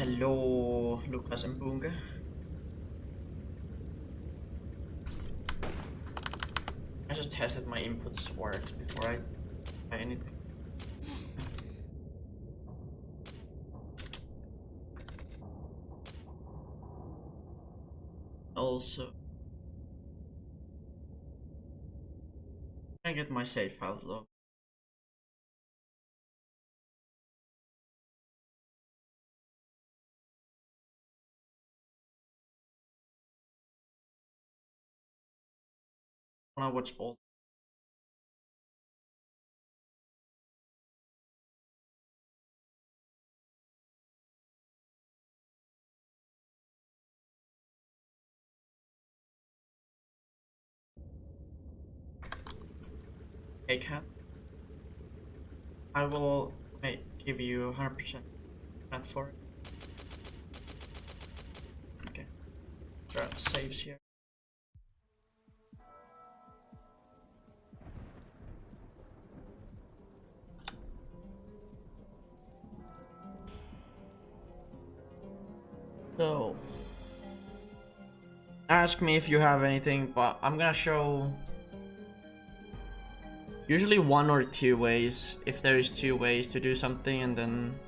Hello, Lucas and Bunga. I just tested my inputs worked before I try anything. Also, I get my save files though. Wanna watch all? Hey cat, I will give you 100% for it. Okay, there are saves here. So, ask me if you have anything, but I'm gonna show usually one or two ways, if there is two ways to do something, and then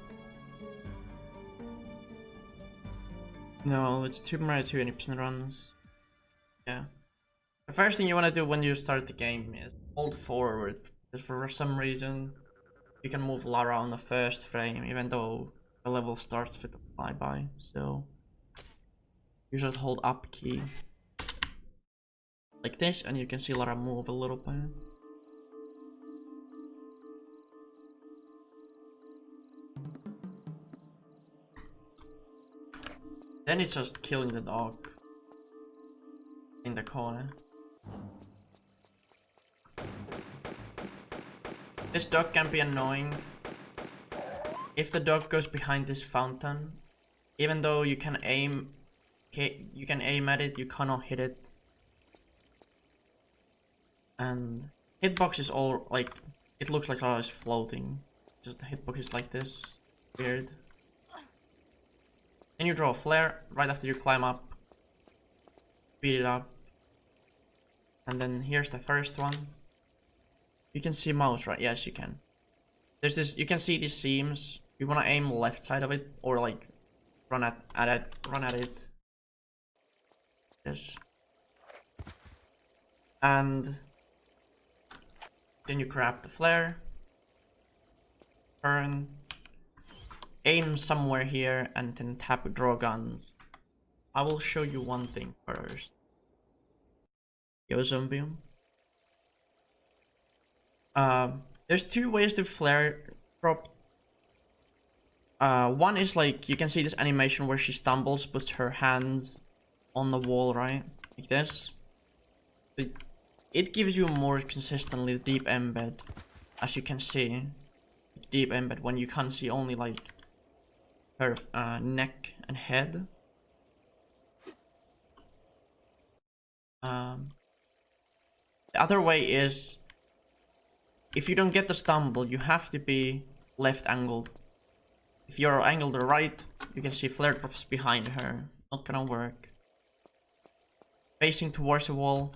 no, it's 2 runs. Yeah. The first thing you want to do when you start the game is hold forward. Because for some reason, you can move Lara on the first frame, even though the level starts with a flyby. So you just hold up key like this, and you can see Lara move a little bit. Then it's just killing the dog in the corner. This dog can be annoying. If the dog goes behind this fountain, even though you can aim at it, you cannot hit it. And hitbox is all like, it looks like Lara is floating. Just the hitbox is like this. Weird. Then you draw a flare right after you climb up. Speed it up. And then here's the first one. You can see mouse, right? Yes, you can. There's this, you can see these seams. You wanna aim left side of it, or like run at it. Yes. And then you grab the flare. Turn. Aim somewhere here and then tap draw guns. I will show you one thing first. Yo, zombie. There's two ways to flare drop. One is like, you can see this animation where she stumbles, puts her hands on the wall, right? Like this. It gives you more consistently deep embed, as you can see. Deep embed when you can't see only like her neck and head. The other way is, if you don't get the stumble, you have to be left angled. If you're angled to right, you can see flare drops behind her. Not gonna work. Facing towards the wall,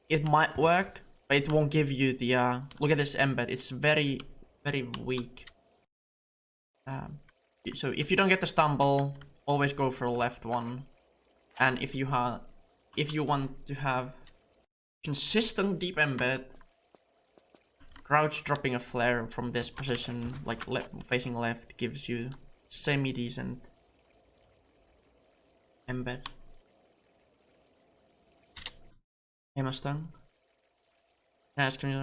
it might work, but it won't give you the look at this embed. It's very, very weak. So if you don't get the stumble, always go for the left one. And if you want to have consistent deep embed, crouch dropping a flare from this position, like facing left, gives you semi-decent embed. Hey Mustang. Ask me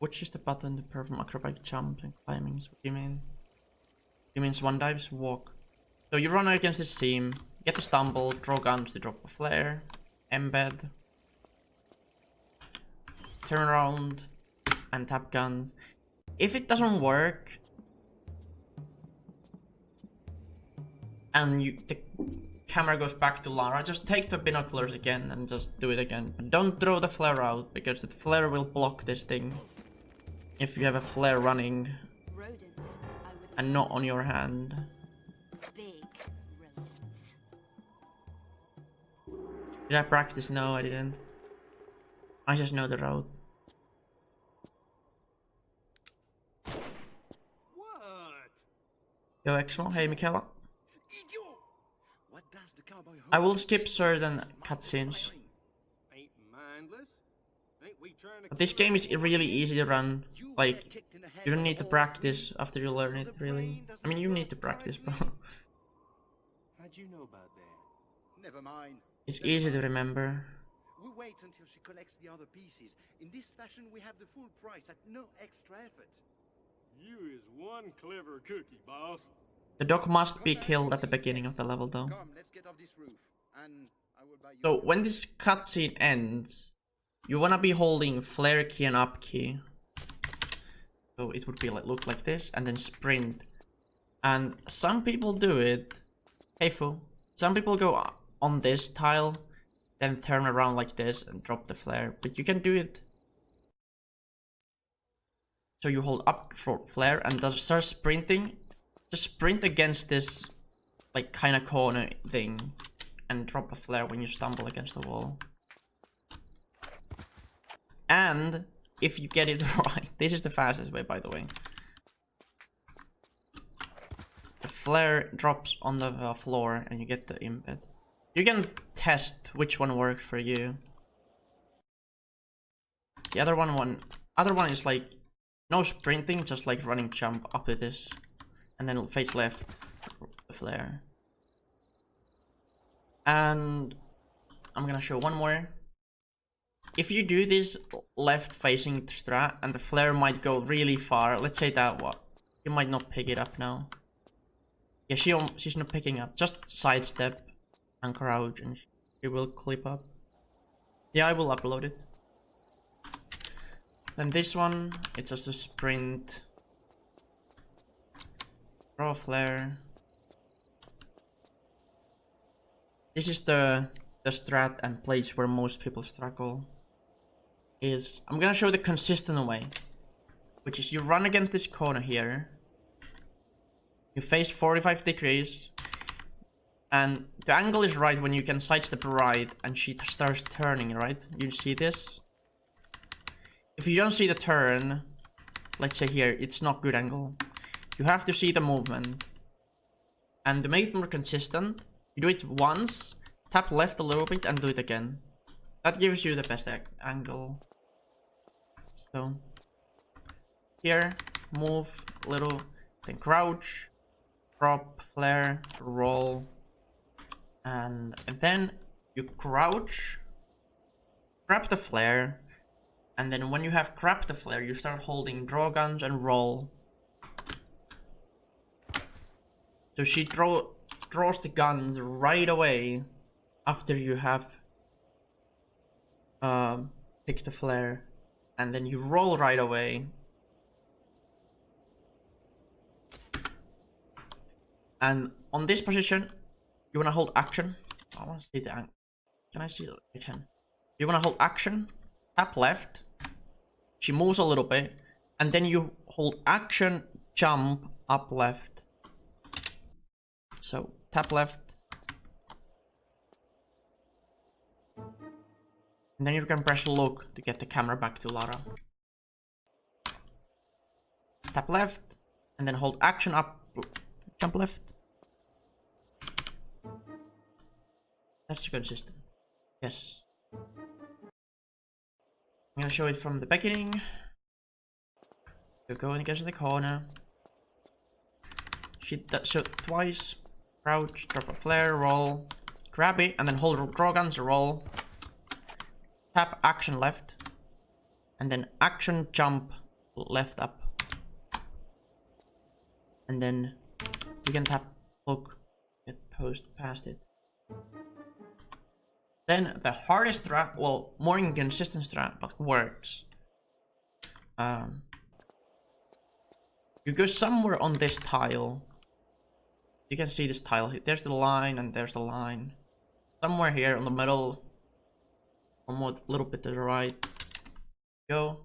which is the button to perform acrobatic jumps and climbings? What do you mean? It means one dives, walk. So you run against this team, get the stumble, draw guns to drop a flare, embed, turn around, and tap guns. If it doesn't work, and the camera goes back to Lara, just take the binoculars again and just do it again. But don't throw the flare out, because the flare will block this thing. If you have a flare running and not on your hand. Did I practice? No, I didn't. I just know the route. What? Yo, Exmo. Hey, Michaela. Idiot! What does the cowboy I will skip certain cutscenes. Ain't mindless. Ain't we trying to But this game is really easy to run. Like, you don't need to practice after you learn it, really. I mean, you need to practice, but how'd you know about that? Never mind. it's easy to remember. We wait until she collects the other pieces. In this fashion, we have the full price at no extra effort. You is one clever cookie, boss. The dog must be killed at the beginning of the level, though. Come, let's get off this roof, and I will buy you. So when this cutscene ends, you wanna be holding flare key and up key. So it would be like look like this, and then sprint. And some people do it. Hey fool. Some people go on this tile, then turn around like this and drop the flare. But you can do it. So you hold up for flare and then start sprinting. Just sprint against this like kind of corner thing and drop a flare when you stumble against the wall. And if you get it right, this is the fastest way, by the way. The flare drops on the floor and you get the embed. You can test which one works for you. The other one is like no sprinting, just like running jump up to this. And then face left, the flare. And I'm gonna show one more. If you do this left facing strat and the flare might go really far, let's say that one, you might not pick it up now. Yeah, she's not picking up. Just sidestep and crouch and she will clip up. Yeah, I will upload it. Then this one, it's just a sprint. Throw a flare. This is the strat and place where most people struggle. I'm gonna show the consistent way, which is you run against this corner here. You face 45 degrees, and the angle is right when you can sidestep right, and she starts turning, right? You see this? If you don't see the turn, let's say here, it's not good angle. You have to see the movement. And to make it more consistent, you do it once, tap left a little bit, and do it again. That gives you the best angle. So, here, move a little, then crouch, drop, flare, roll, and then you crouch, grab the flare, and then when you have grabbed the flare, you start holding draw guns and roll. So she draws the guns right away after you have picked the flare, and then you roll right away. And on this position, you wanna hold action. I wanna see the angle. Can I see it? I can. You wanna hold action, tap left. She moves a little bit, and then you hold action, jump, up left. So, tap left. And then you can press look to get the camera back to Lara. Tap left, and then hold action up, jump left. That's consistent. Yes. I'm gonna show it from the beginning. You go against the corner. She does so twice. Crouch, drop a flare, roll, grab it, and then hold draw guns, roll. Tap action left, and then action jump left up, and then you can tap look, get past it. Then the hardest strat, well, more inconsistent strat, but works. You go somewhere on this tile. You can see this tile. There's the line and there's the line. Somewhere here on the middle, almost a little bit to the right. Go.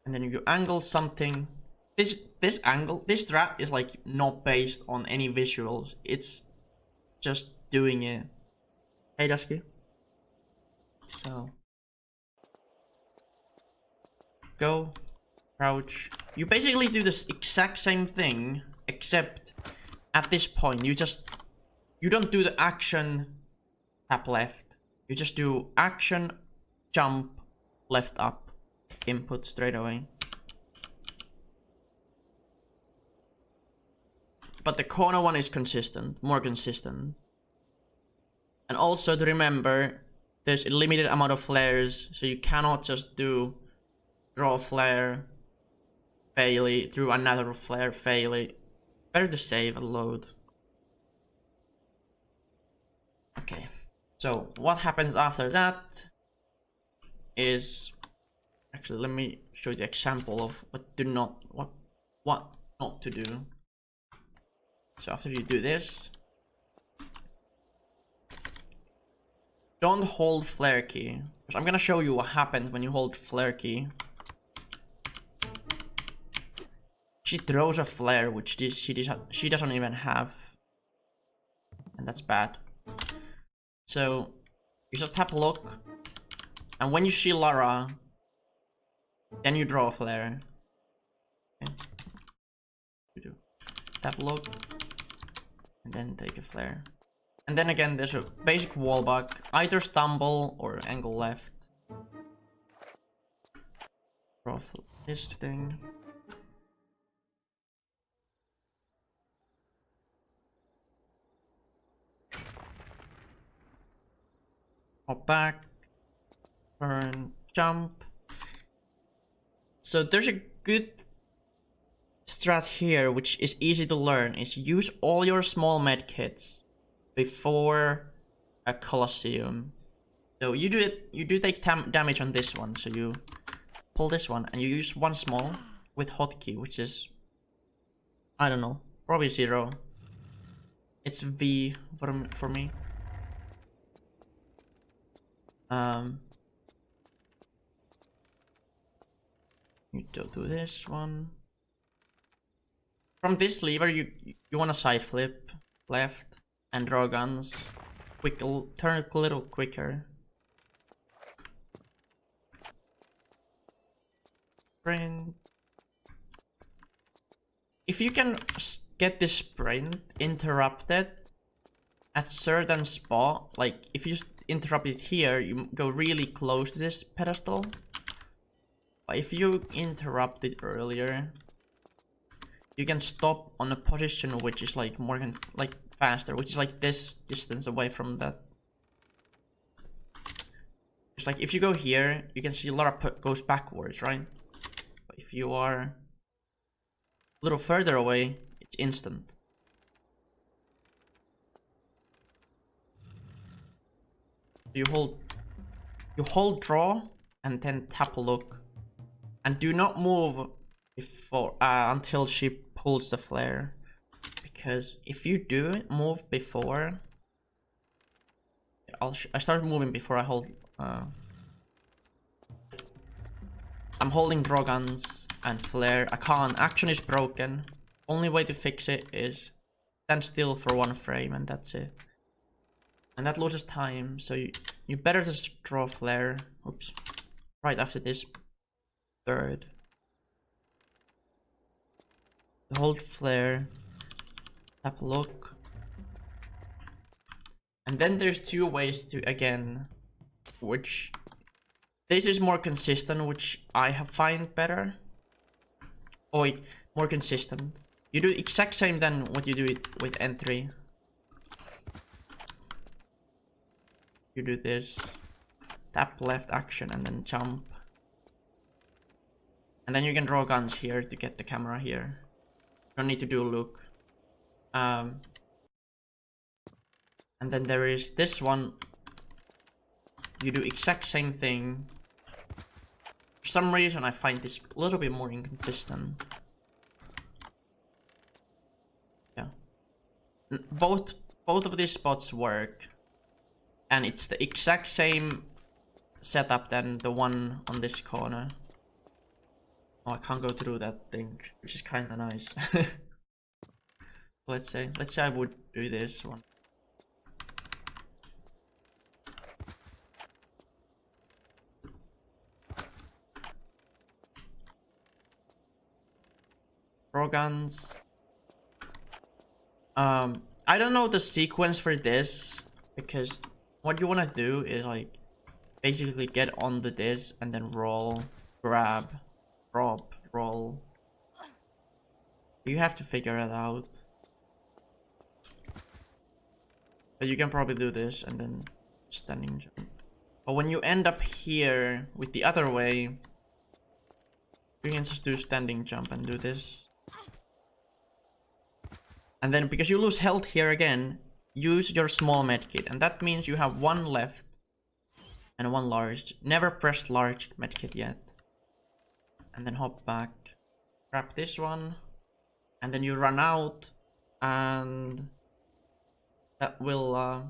And then you angle something. This strat is like not based on any visuals. It's just doing it. Hey, Dusky. So go, crouch. You basically do this exact same thing, except at this point you don't do the action tap left. You just do action jump left up input straight away. But the corner one is consistent, more consistent. And also to remember, there's a limited amount of flares, so you cannot just do draw a flare, faily, through another flare, faily. Better to save and load. Okay, so what happens after that is, actually let me show you the example of what not to do. So after you do this, don't hold flare key. I'm gonna show you what happens when you hold flare key. She throws a flare, which she doesn't even have, and that's bad. So you just tap look, and when you see Lara, then you draw a flare. Okay. You do tap look, and then take a flare. And then again, there's a basic wall bug, either stumble or angle left. Draw this thing. Hop back, turn, jump. So there's a good strat here, which is easy to learn, is use all your small medkits before a Colosseum. So you do take damage on this one, so you pull this one and you use one small with hotkey, which is, I don't know, probably 0. It's V for me. You do this one. From this lever, you want to side flip left and draw guns. Turn it a little quicker. Sprint. If you can get this sprint interrupted at certain spot, like if you interrupt it here, you go really close to this pedestal. But if you interrupt it earlier, you can stop on a position which is like more faster, which is like this distance away from that. It's like if you go here, you can see Lara goes backwards, right? But if you are a little further away, it's instant. You hold draw and then tap look, and do not move before until she pulls the flare, because if you do move before, I start moving before I hold. I'm holding draw guns and flare. I can't. Action is broken. Only way to fix it is stand still for 1 frame, and that's it. And that loses time, so you better just draw flare. Oops. Right after this third. Hold flare. Tap look. And then there's 2 ways to, again, which this is more consistent, which I find better. Oh wait, more consistent. You do exact same than what you do it with N3. You do this, tap left action and then jump. And then you can draw guns here to get the camera here. You don't need to do a look. And then there is this one. You do exact same thing. For some reason I find this a little bit more inconsistent. Yeah. Both of these spots work. And it's the exact same setup than the one on this corner. Oh, I can't go through that thing, which is kind of nice. let's say I would do this one. Throw guns. I don't know the sequence for this, because what you want to do is like basically get on the disc and then roll, grab, drop, roll. You have to figure it out. But you can probably do this and then standing jump. But when you end up here with the other way, you can just do standing jump and do this. And then because you lose health here again, use your small medkit. And that means you have one left and one large. Never pressed large medkit yet. And then hop back. Grab this one. And then you run out. And that will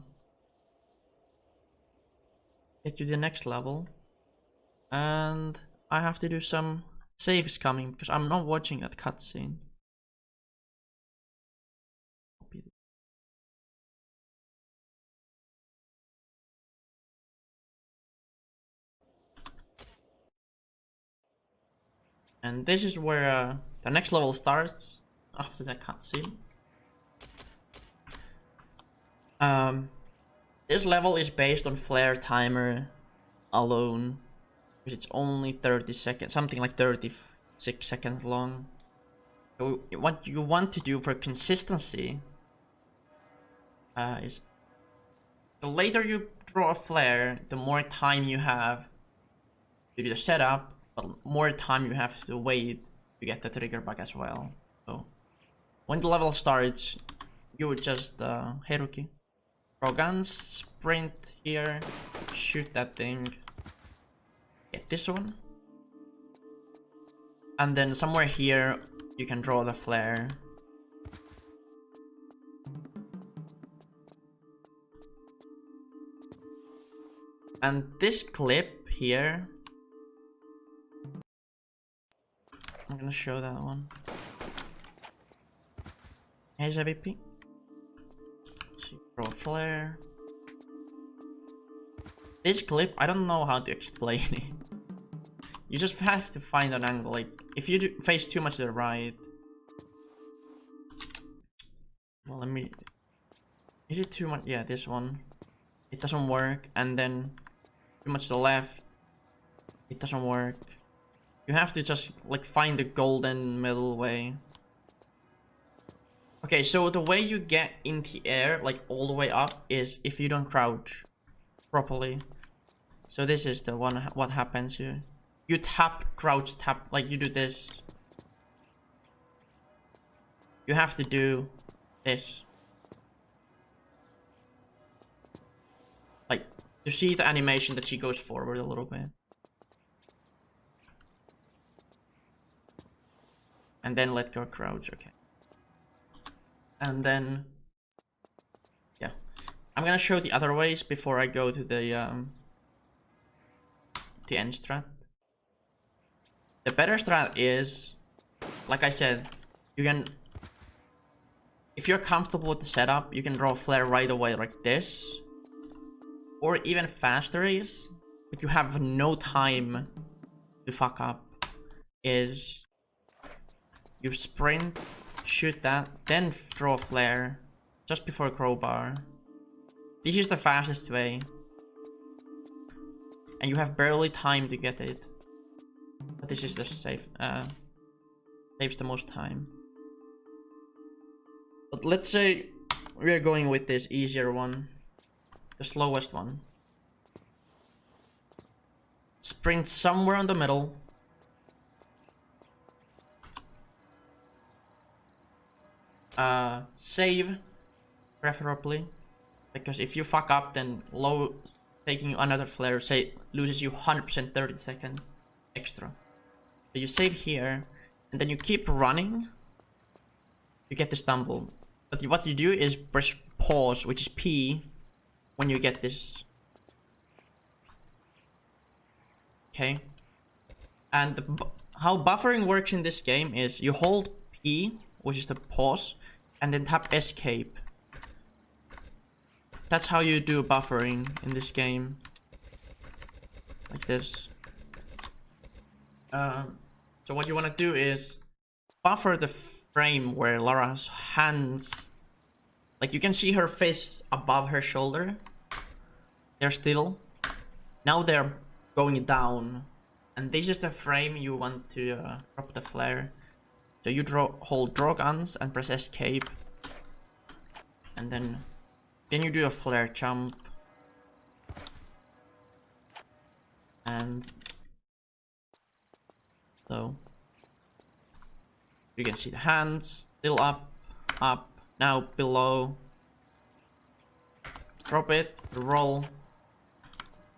get you to the next level. And I have to do some saves coming because I'm not watching that cutscene. And this is where the next level starts after that cutscene. This level is based on flare timer alone, because it's only 30 seconds, something like 36 seconds long. So what you want to do for consistency is the later you draw a flare, the more time you have to do the setup, but more time you have to wait to get the trigger back as well. So when the level starts, you would just hey rookie, throw guns, sprint here, shoot that thing, get this one, and then somewhere here you can draw the flare. And this clip here, I'm gonna show that one. Here's AVP. So throw a flare. This clip, I don't know how to explain it. You just have to find an angle. Like, if you face too much to the right. Well, let me. Is it too much? Yeah, this one. It doesn't work. And then too much to the left. It doesn't work. You have to just like find the golden middle way. Okay, so the way you get in the air, like all the way up, is if you don't crouch properly. So this is the one, what happens here. You tap, crouch, tap, like you do this. You have to do this. Like, you see the animation that she goes forward a little bit. And then let go crouch, okay. And then, yeah. I'm gonna show the other ways before I go to the end strat. The better strat is, like I said, you can, if you're comfortable with the setup, you can draw a flare right away like this. Or even faster is, but you have no time to fuck up, is you sprint, shoot that, then throw a flare just before crowbar. This is the fastest way. And you have barely time to get it. But this is the saves the most time. But let's say we're going with this easier one. The slowest one. Sprint somewhere in the middle. Save, preferably. Because if you fuck up, then low taking another flare, say, loses you 100% 30 seconds extra. So you save here, and then you keep running. You get the stumble. But what you do is press pause, which is P, when you get this. Okay. And how buffering works in this game is you hold P, which is the pause, and then tap escape. That's how you do buffering in this game. Like this. So what you want to do is buffer the frame where Lara's hands, like you can see her fists above her shoulder. They're still. Now they're going down. And this is the frame you want to drop the flare. So you hold draw guns and press escape. And then you do a flare jump. And so you can see the hands still up, up, now below. Drop it, roll,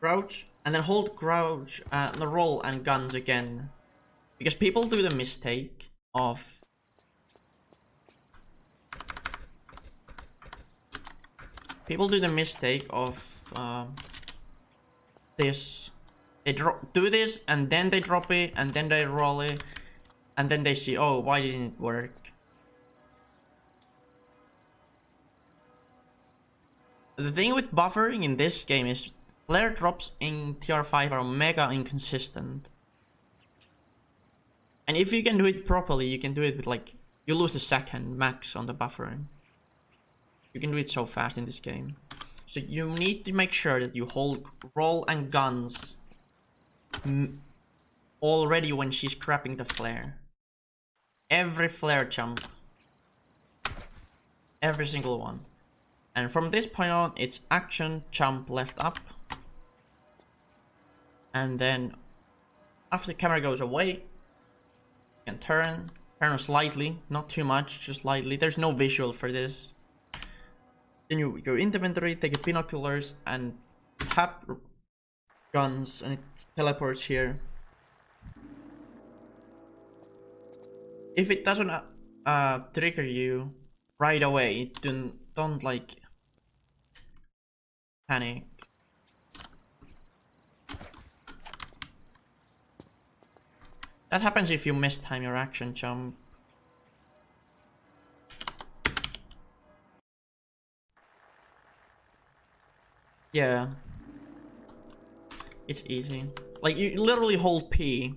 crouch, and then hold crouch, the roll and guns again. Because people do the mistake of this. They do this and then they drop it and then they roll it and then they see, oh, why didn't it work? The thing with buffering in this game is flare drops in TR5 are mega inconsistent. And if you can do it properly, you can do it with like, you lose a second max on the buffering. You can do it so fast in this game. So you need to make sure that you hold roll and guns already when she's grabbing the flare. Every flare jump. Every single one. And from this point on, it's action, jump, left, up. And then after the camera goes away, you can turn slightly, not too much, just slightly. There's no visual for this. Then you go inventory, take your binoculars, and tap guns, and it teleports here. If it doesn't trigger you right away, don't like panic. That happens if you mistime your action jump. Yeah. It's easy. Like, you literally hold P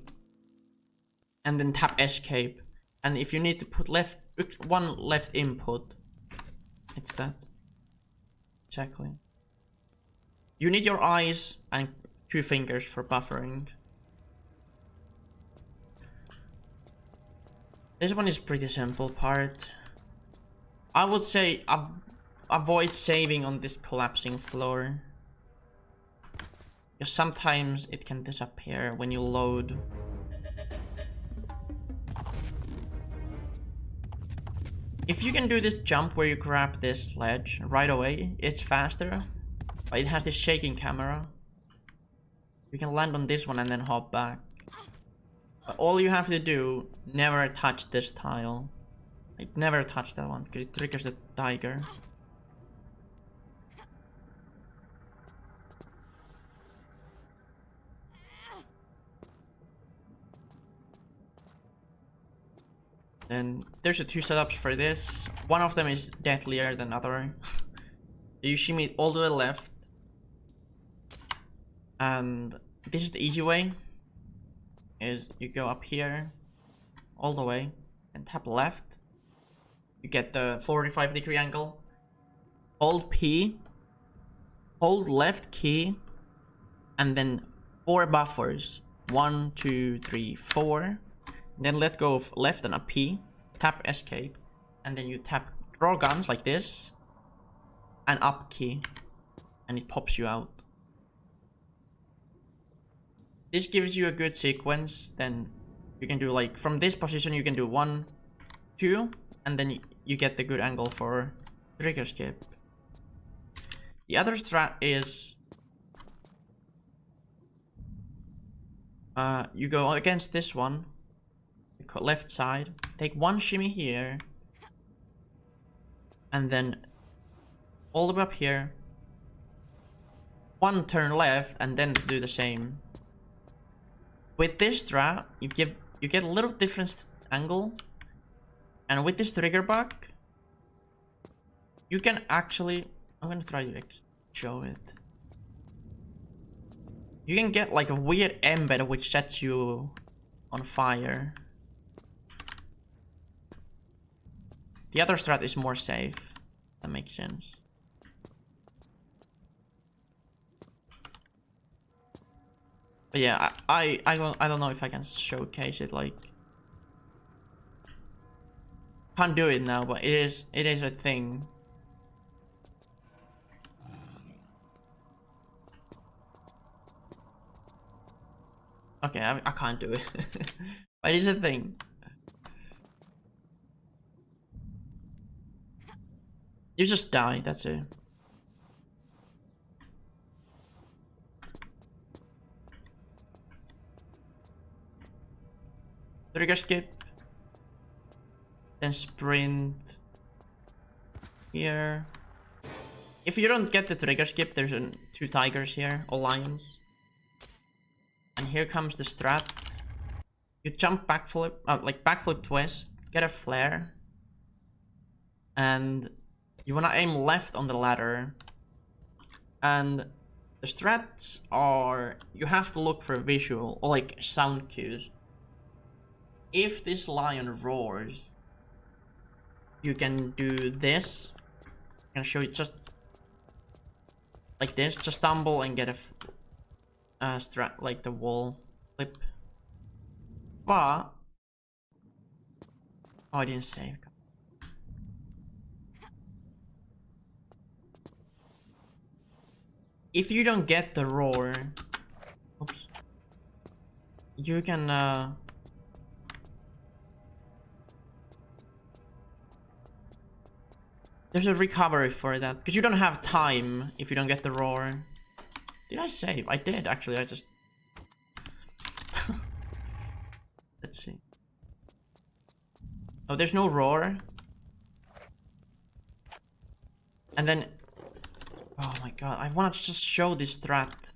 and then tap escape. And if you need to put one left input, it's that. Exactly. You need your eyes and 2 fingers for buffering. This one is pretty simple part. I would say avoid saving on this collapsing floor. Because sometimes it can disappear when you load. If you can do this jump where you grab this ledge right away, it's faster. But it has this shaking camera. You can land on this one and then hop back. But all you have to do, never touch this tile. Like, never touch that one, because it triggers the tiger. Then there's the 2 setups for this. One of them is deadlier than other. You shimmy all the way left. And this is the easy way. Is you go up here all the way and tap left. You get the 45-degree angle. Hold P. Hold left key. And then 4 buffers. 1, 2, 3, 4. Then let go of left and a P. Tap escape. And then you tap draw guns like this. And up key. And it pops you out. This gives you a good sequence. Then you can do like from this position you can do 1, 2. And then you get the good angle for trigger skip. The other strat is you go against this one, left side, take 1 shimmy here, and then all the way up here, 1 turn left, and then do the same. With this strat, you get a little different angle, and with this trigger bug, you can actually, I'm gonna try to show it. You can get like a weird embed which sets you on fire. The other strat is more safe. That makes sense. But yeah, I don't know if I can showcase it. Like, can't do it now, but it is a thing. Okay, I can't do it, but it is a thing. You just die. That's it. Trigger skip. Then sprint. Here. If you don't get the trigger skip, there's two tigers here, or lions. And here comes the strat. You jump backflip, like backflip twist, get a flare. And you wanna aim left on the ladder. And the strats are, you have to look for a visual, or like sound cues. If this lion roars, you can do this. I'm gonna show you just like this. Just stumble and get a strat, like the wall flip. But oh, I didn't save. If you don't get the roar, oops, you can there's a recovery for that, because you don't have time if you don't get the roar. Did I save? I did, actually. I just let's see. Oh, there's no roar. And then oh my god, I want to just show this strat.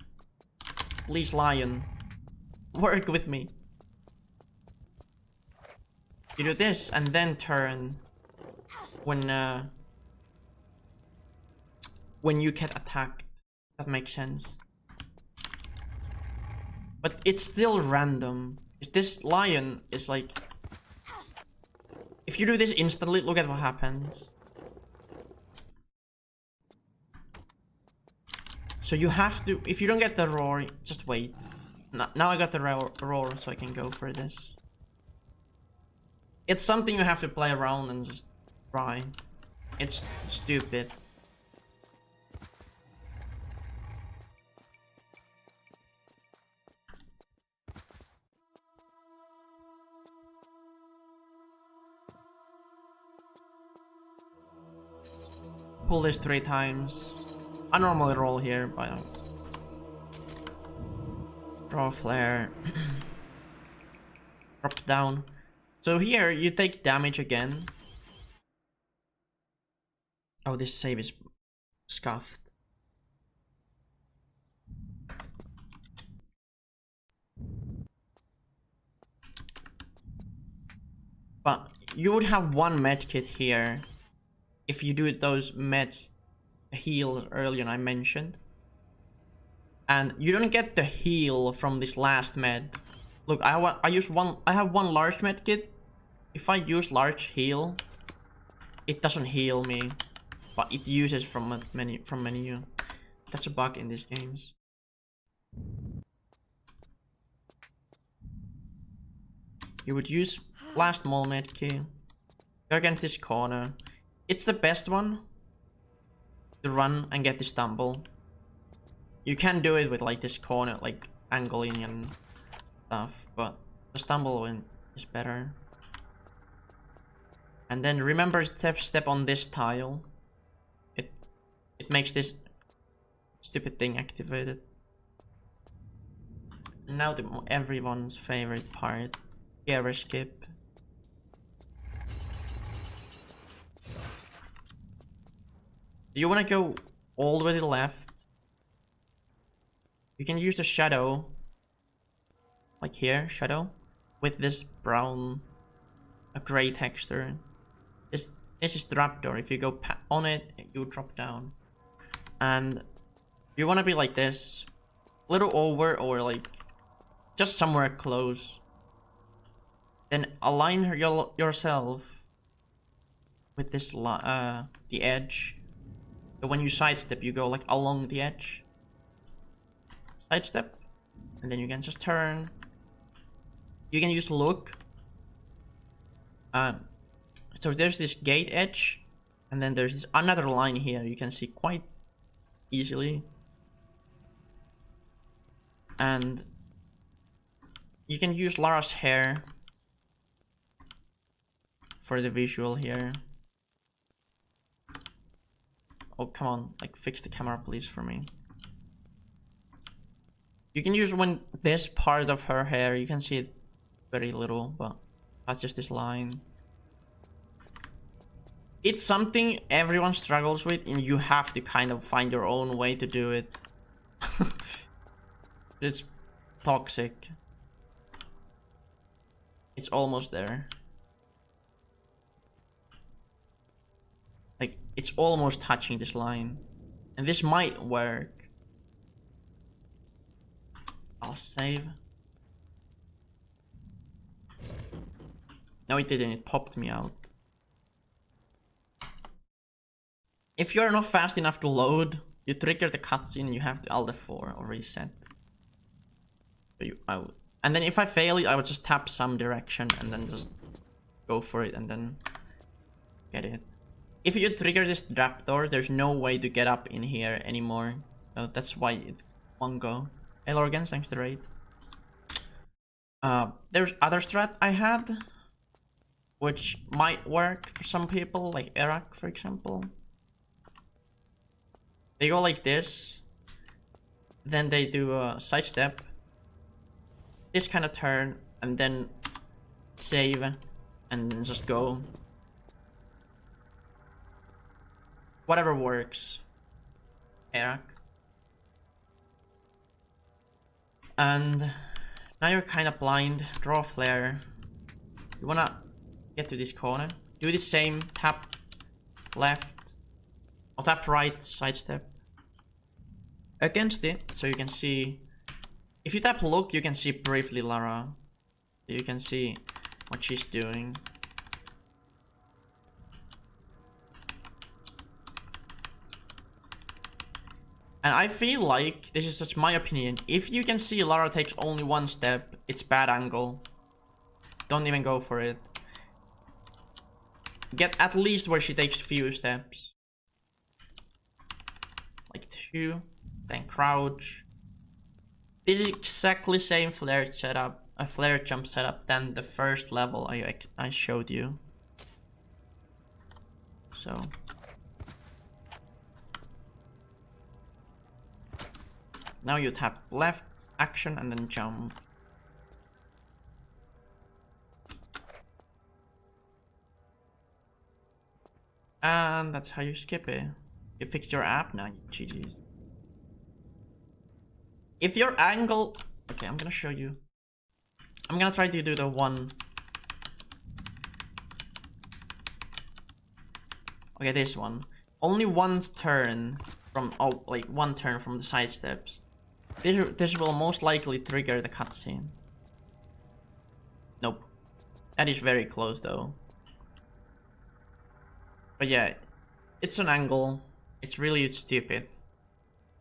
Please, lion, work with me. You do this and then turn when you get attacked. That makes sense. But it's still random. This lion is like, if you do this instantly, look at what happens. So you have to, if you don't get the roar, just wait. Now I got the roar, so I can go for this. It's something you have to play around and just try. It's stupid. Pull this 3 times. I normally roll here, but I don't. Draw a flare. Drop down. So here you take damage again. Oh, this save is scuffed. But you would have one medkit here if you do those med heal earlier I mentioned. And you don't get the heal from this last med. Look, I have one large medkit. If I use large heal, it doesn't heal me, but it uses from menu. That's a bug in these games. You would use last mall medkit. Go against this corner. It's the best one to run and get the stumble. You can do it with like this corner, like angling and stuff, but the stumble is better. And then remember, step on this tile. It makes this stupid thing activated. Now everyone's favorite part, gear skip. You want to go all the way to the left. You can use the shadow, like here, shadow, with this brown, a gray texture. This is Trapdoor. If you go on it, you drop down. And you want to be like this, a little over, or like just somewhere close. Then align yourself with this the edge. So when you sidestep, you go like along the edge. Sidestep, and then you can just turn. You can use look. So there's this gate edge, and then there's this another line here you can see quite easily. And you can use Lara's hair for the visual here. Oh, come on, like fix the camera please for me. You can use when this part of her hair, you can see it very little, but that's just this line. It's something everyone struggles with, and you have to kind of find your own way to do it. It's toxic. It's almost there. Like, it's almost touching this line. And this might work. I'll save. No, it didn't. It popped me out. If you're not fast enough to load, you trigger the cutscene and you have to Alt F4 or reset. And then if I fail it, I would just tap some direction and then just go for it and then get it. If you trigger this trapdoor, there's no way to get up in here anymore. So that's why it's one go. Hey Lorgan, thanks to the raid. There's other strat I had, which might work for some people, like Eric, for example. They go like this, then they do a sidestep, this kind of turn, and then save, and then just go. Whatever works, Eric. And now you're kind of blind. Draw a flare. You wanna get to this corner. Do the same. Tap left. Or tap right. Sidestep. Against it, so you can see. If you tap look, you can see briefly Lara. So you can see what she's doing. And I feel like, this is just my opinion, if you can see Lara takes only one step, it's bad angle. Don't even go for it. Get at least where she takes few steps. Like 2, then crouch. This is exactly same flare setup, a flare jump setup than the first level I showed you. So. Now you tap left, action, and then jump. And that's how you skip it. You fixed your app now, GG's. If your angle... Okay, I'm gonna show you. I'm gonna try to do the one... Okay, this one. Only one turn from... Oh, like one turn from the side steps. This will most likely trigger the cutscene. Nope. That is very close though. But yeah, it's an angle. It's really stupid.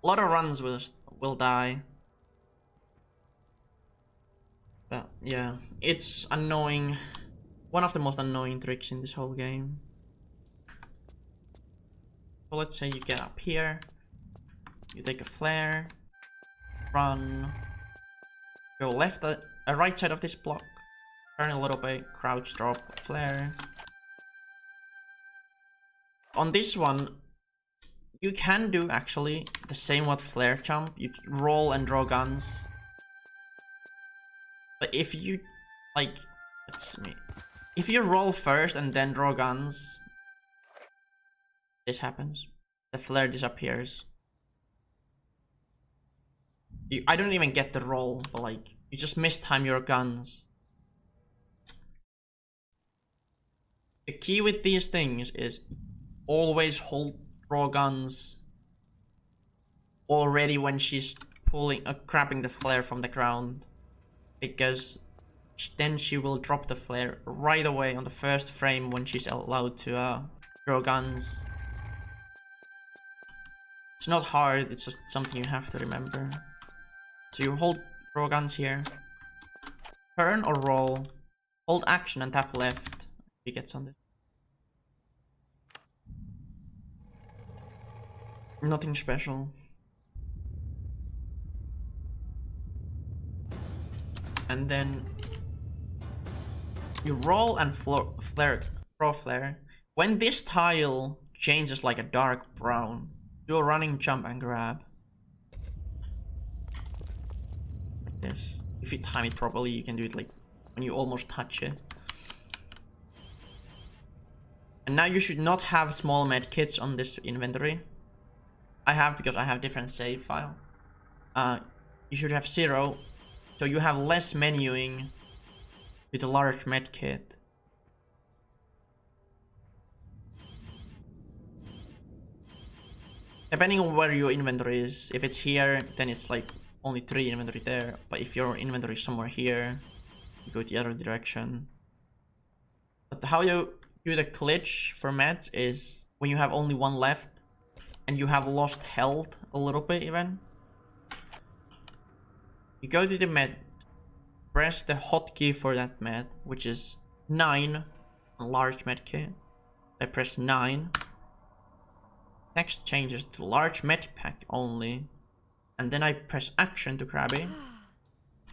A lot of runs will die. But yeah, it's annoying. One of the most annoying tricks in this whole game. So let's say you get up here. You take a flare. Run. Go left, right side of this block. Turn a little bit. Crouch, drop, flare. On this one, you can do actually the same with flare jump. You roll and draw guns. But if you, like, let's see. If you roll first and then draw guns, this happens. The flare disappears. I don't even get the roll, but like, you just mistime your guns. The key with these things is always hold draw guns already when she's grabbing the flare from the ground, because then she will drop the flare right away on the first frame when she's allowed to Throw guns. It's not hard, it's just something you have to remember. So you hold throw guns here. Turn or roll. Hold action and tap left. If you get something. Nothing special. And then you roll and flare, throw flare. When this tile changes like a dark brown, do a running jump and grab. Like this. If you time it properly, you can do it like when you almost touch it. And now you should not have small medkits on this inventory. I have because I have different save file. You should have 0. So you have less menuing with a large medkit. Depending on where your inventory is. If it's here, then it's like only 3 inventory there. But if your inventory is somewhere here, you go the other direction. But how you do the glitch for meds is when you have only 1 left and you have lost health a little bit even. You go to the med, press the hotkey for that med, which is 9 on large medkit. I press 9. Text changes to large med pack only. And then I press action to grab it.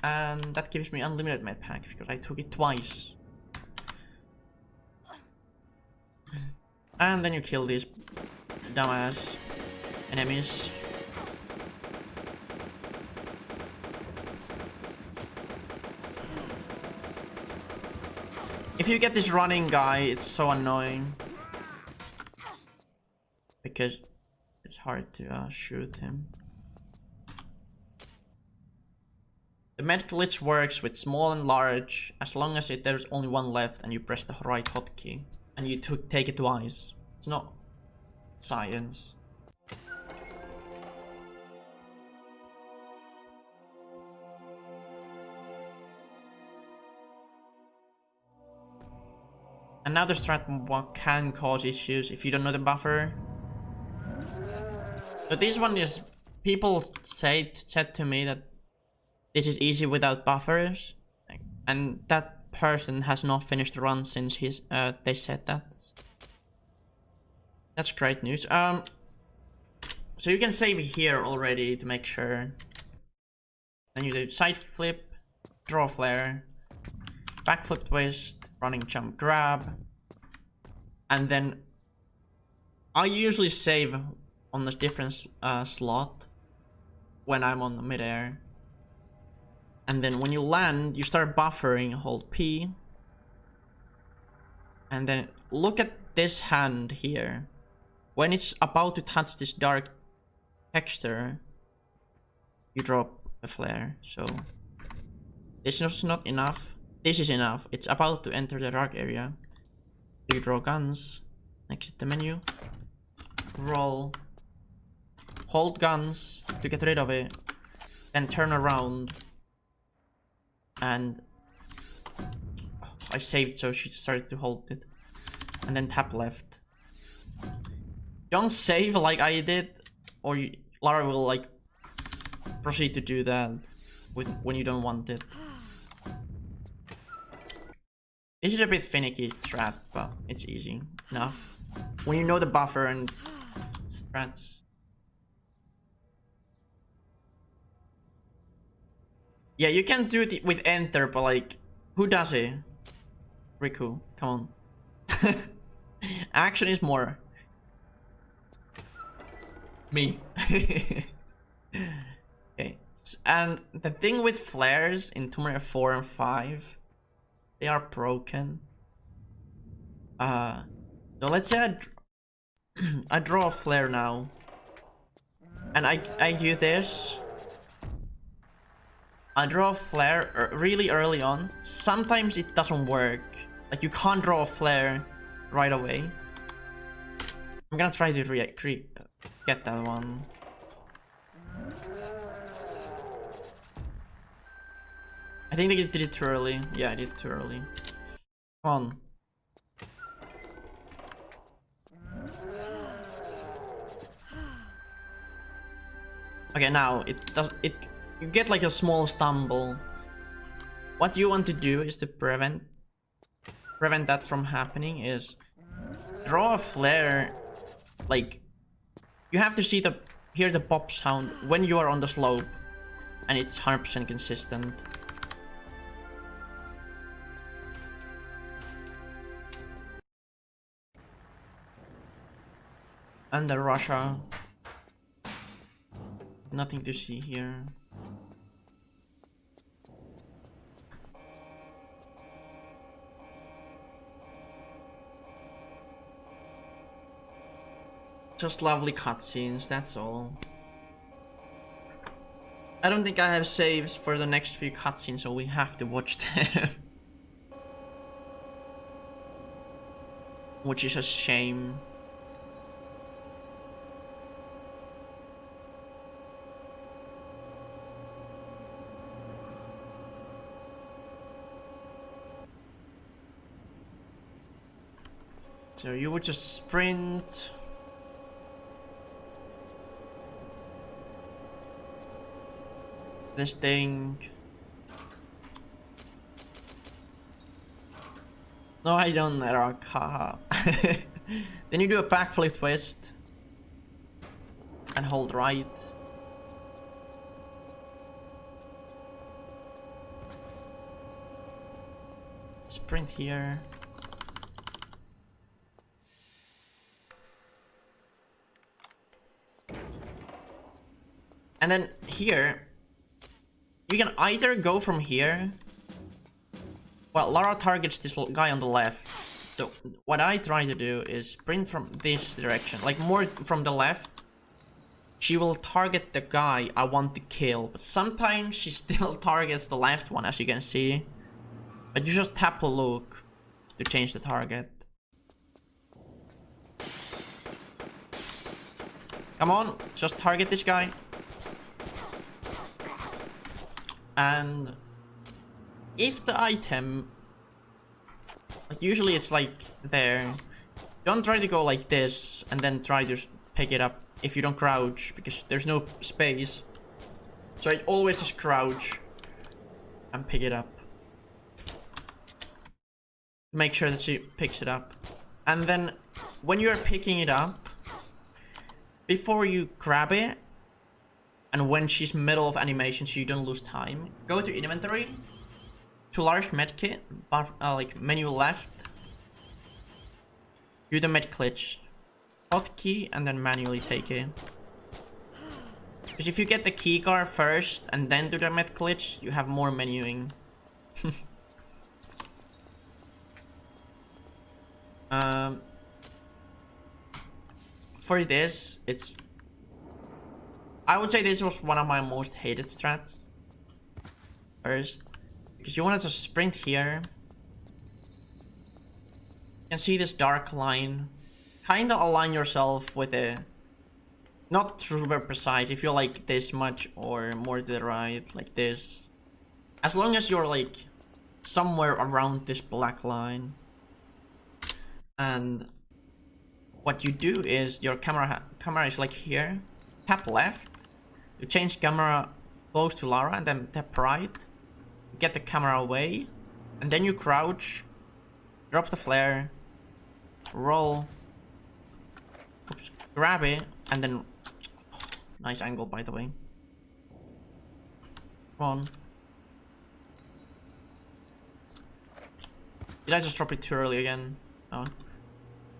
And that gives me unlimited med pack because I took it twice. And then you kill these dumbass enemies. If you get this running guy, it's so annoying. Because it's hard to shoot him. The med glitch works with small and large as long as there's only 1 left and you press the right hotkey. And you take it twice. It's not science. Another strat what can cause issues if you don't know the buffer. So this one is, people said to me that this is easy without buffers, and that person has not finished the run since they said that. That's great news. So you can save here already to make sure. Then you do side flip, draw flare, backflip twist, running jump grab, and then I usually save on the different slot when I'm on the midair. And then when you land, you start buffering, hold P. And then look at this hand here. When it's about to touch this dark texture, you drop a flare. So this is not enough. This is enough. It's about to enter the dark area. You draw guns, exit the menu, roll, hold guns to get rid of it, then turn around. And I saved so she started to hold it. And then tap left. Don't save like I did, or Lara will like proceed to do that when you don't want it. This is a bit finicky strat, but it's easy enough when you know the buffer and strats. Yeah, you can do it with enter, but like, who does it? Riku, come on. Action is more me. Okay, and the thing with flares in Tomb Raider 4 and 5, they are broken. So let's say I draw a flare now, and I do this. I draw a flare really early on. Sometimes it doesn't work. Like, you can't draw a flare right away. I'm gonna try to get that one. I think they did it too early. Yeah, I did it too early. Come on. Okay, now you get like a small stumble. What you want to do is to prevent that from happening is draw a flare. Like, you have to hear the pop sound when you are on the slope, and it's 100% consistent. Under Russia. Nothing to see here. Just lovely cutscenes, that's all. I don't think I have saves for the next few cutscenes, so we have to watch them. Which is a shame. So you would just sprint. This thing. No, I don't, Rock. Haha. Then you do a backflip twist. And hold right. Sprint here. And then here, you can either go from here. Well, Lara targets this guy on the left. So what I try to do is sprint from this direction, like more from the left. She will target the guy I want to kill, but sometimes she still targets the left one, as you can see. But you just tap a look to change the target. Come on, just target this guy. And if the item, like usually it's like there, don't try to go like this and then try to pick it up if you don't crouch, because there's no space. So I always just crouch and pick it up. Make sure that she picks it up. And then when you're picking it up, before you grab it, and when she's middle of animation so you don't lose time, go to inventory, to large medkit, like menu left, do the medkit, hotkey, and then manually take it. Because if you get the keycard first and then do the medkit, you have more menuing. For this, I would say this was one of my most hated strats. First, because you wanted to sprint here. You can see this dark line. Kinda align yourself with a... Not super precise, if you're like this much or more to the right, like this. As long as you're like somewhere around this black line. And what you do is your camera is like here. Tap left. You change camera close to Lara and then tap right. Get the camera away. And then you crouch. Drop the flare. Roll. Oops, grab it. And then... Nice angle, by the way. Come on. Did I just drop it too early again? Oh.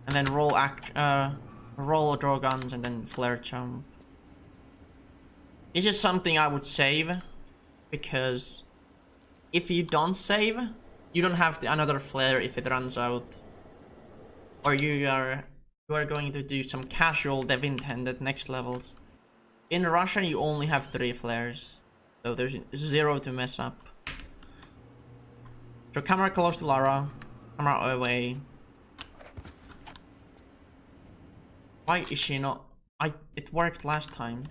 And then roll draw guns and then flare jump. This is something I would save, because if you don't save, you don't have another flare if it runs out, or you are going to do some casual dev intended next levels. In Russia, you only have 3 flares, so there's 0 to mess up. So camera close to Lara, camera away. Why is she not? It worked last time.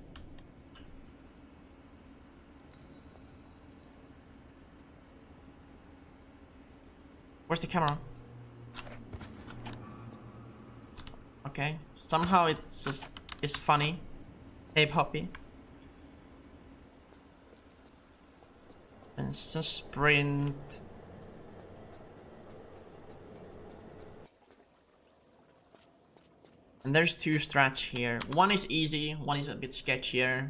Where's the camera? Okay, somehow it's funny. Hey Poppy. Let's just sprint. And there's two strats here. One is easy, one is a bit sketchier.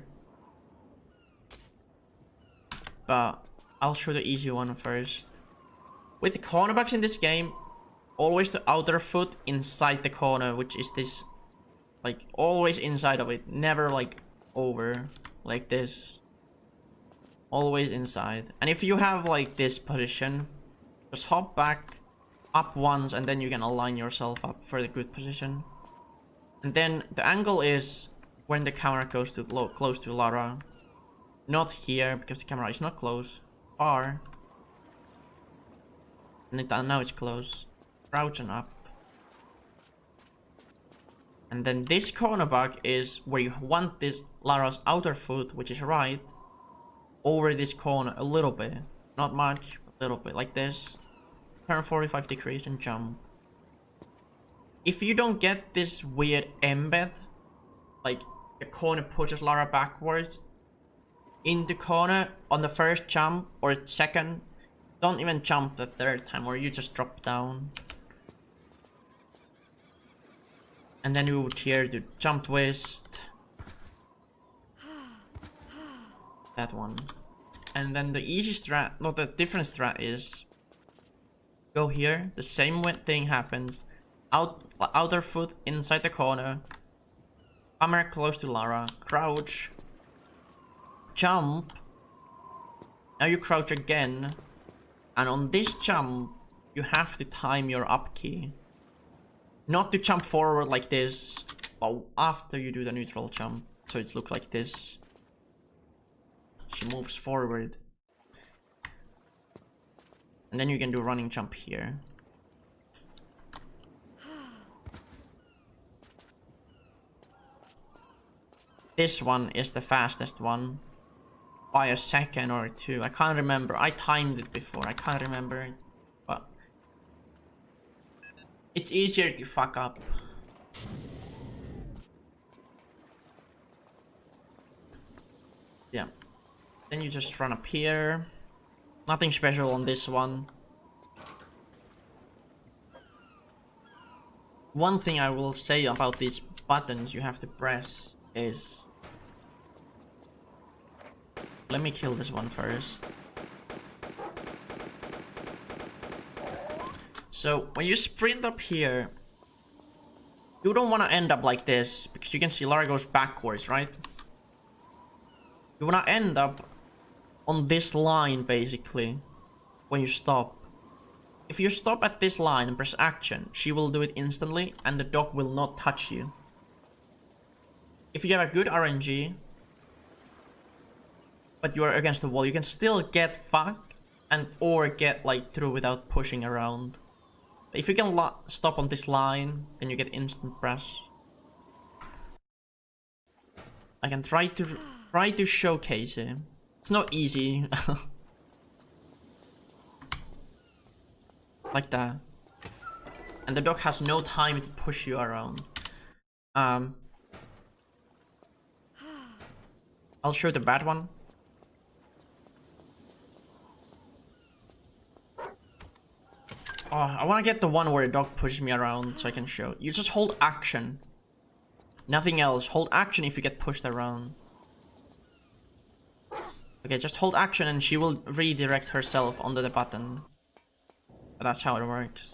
But I'll show the easy one first. With the cornerbacks in this game, always the outer foot inside the corner, which is this, like, always inside of it, never like over, like this. Always inside. And if you have like this position, just hop back up once and then you can align yourself up for the good position. And then the angle is when the camera goes to close to Lara. Not here, because the camera is not close. Far. And now it's close. Crouch and up. And then this cornerback is where you want this Lara's outer foot, which is right, over this corner a little bit. Not much, a little bit, like this. Turn 45 degrees and jump. If you don't get this weird embed, like the corner pushes Lara backwards into corner on the first jump or second, don't even jump the third time, or you just drop down. And then you would hear the jump twist. That one. And then the easy strat, not the different strat is go here, the same thing happens. Outer foot inside the corner. Camera close to Lara. Crouch. Jump. Now you crouch again. And on this jump, you have to time your up key. Not to jump forward like this, but after you do the neutral jump. So it's look like this. She moves forward. And then you can do running jump here. This one is the fastest one. By a second or two. I can't remember. I timed it before. I can't remember it. But it's easier to fuck up. Yeah. Then you just run up here. Nothing special on this one. One thing I will say about these buttons you have to press is... Let me kill this one first. So, when you sprint up here, you don't want to end up like this, because you can see Lara goes backwards, right? You want to end up on this line, basically, when you stop. If you stop at this line and press action, she will do it instantly, and the dog will not touch you. If you have a good RNG, but you are against the wall, you can still get fucked and or get like through without pushing around. If you can stop on this line, then you get instant press. I can try to showcase it. It's not easy. Like that. And the dog has no time to push you around. I'll show the bad one. Oh, I want to get the one where the dog pushes me around so I can show. You just hold action. Nothing else. Hold action if you get pushed around. Okay, just hold action and she will redirect herself onto the button. But that's how it works.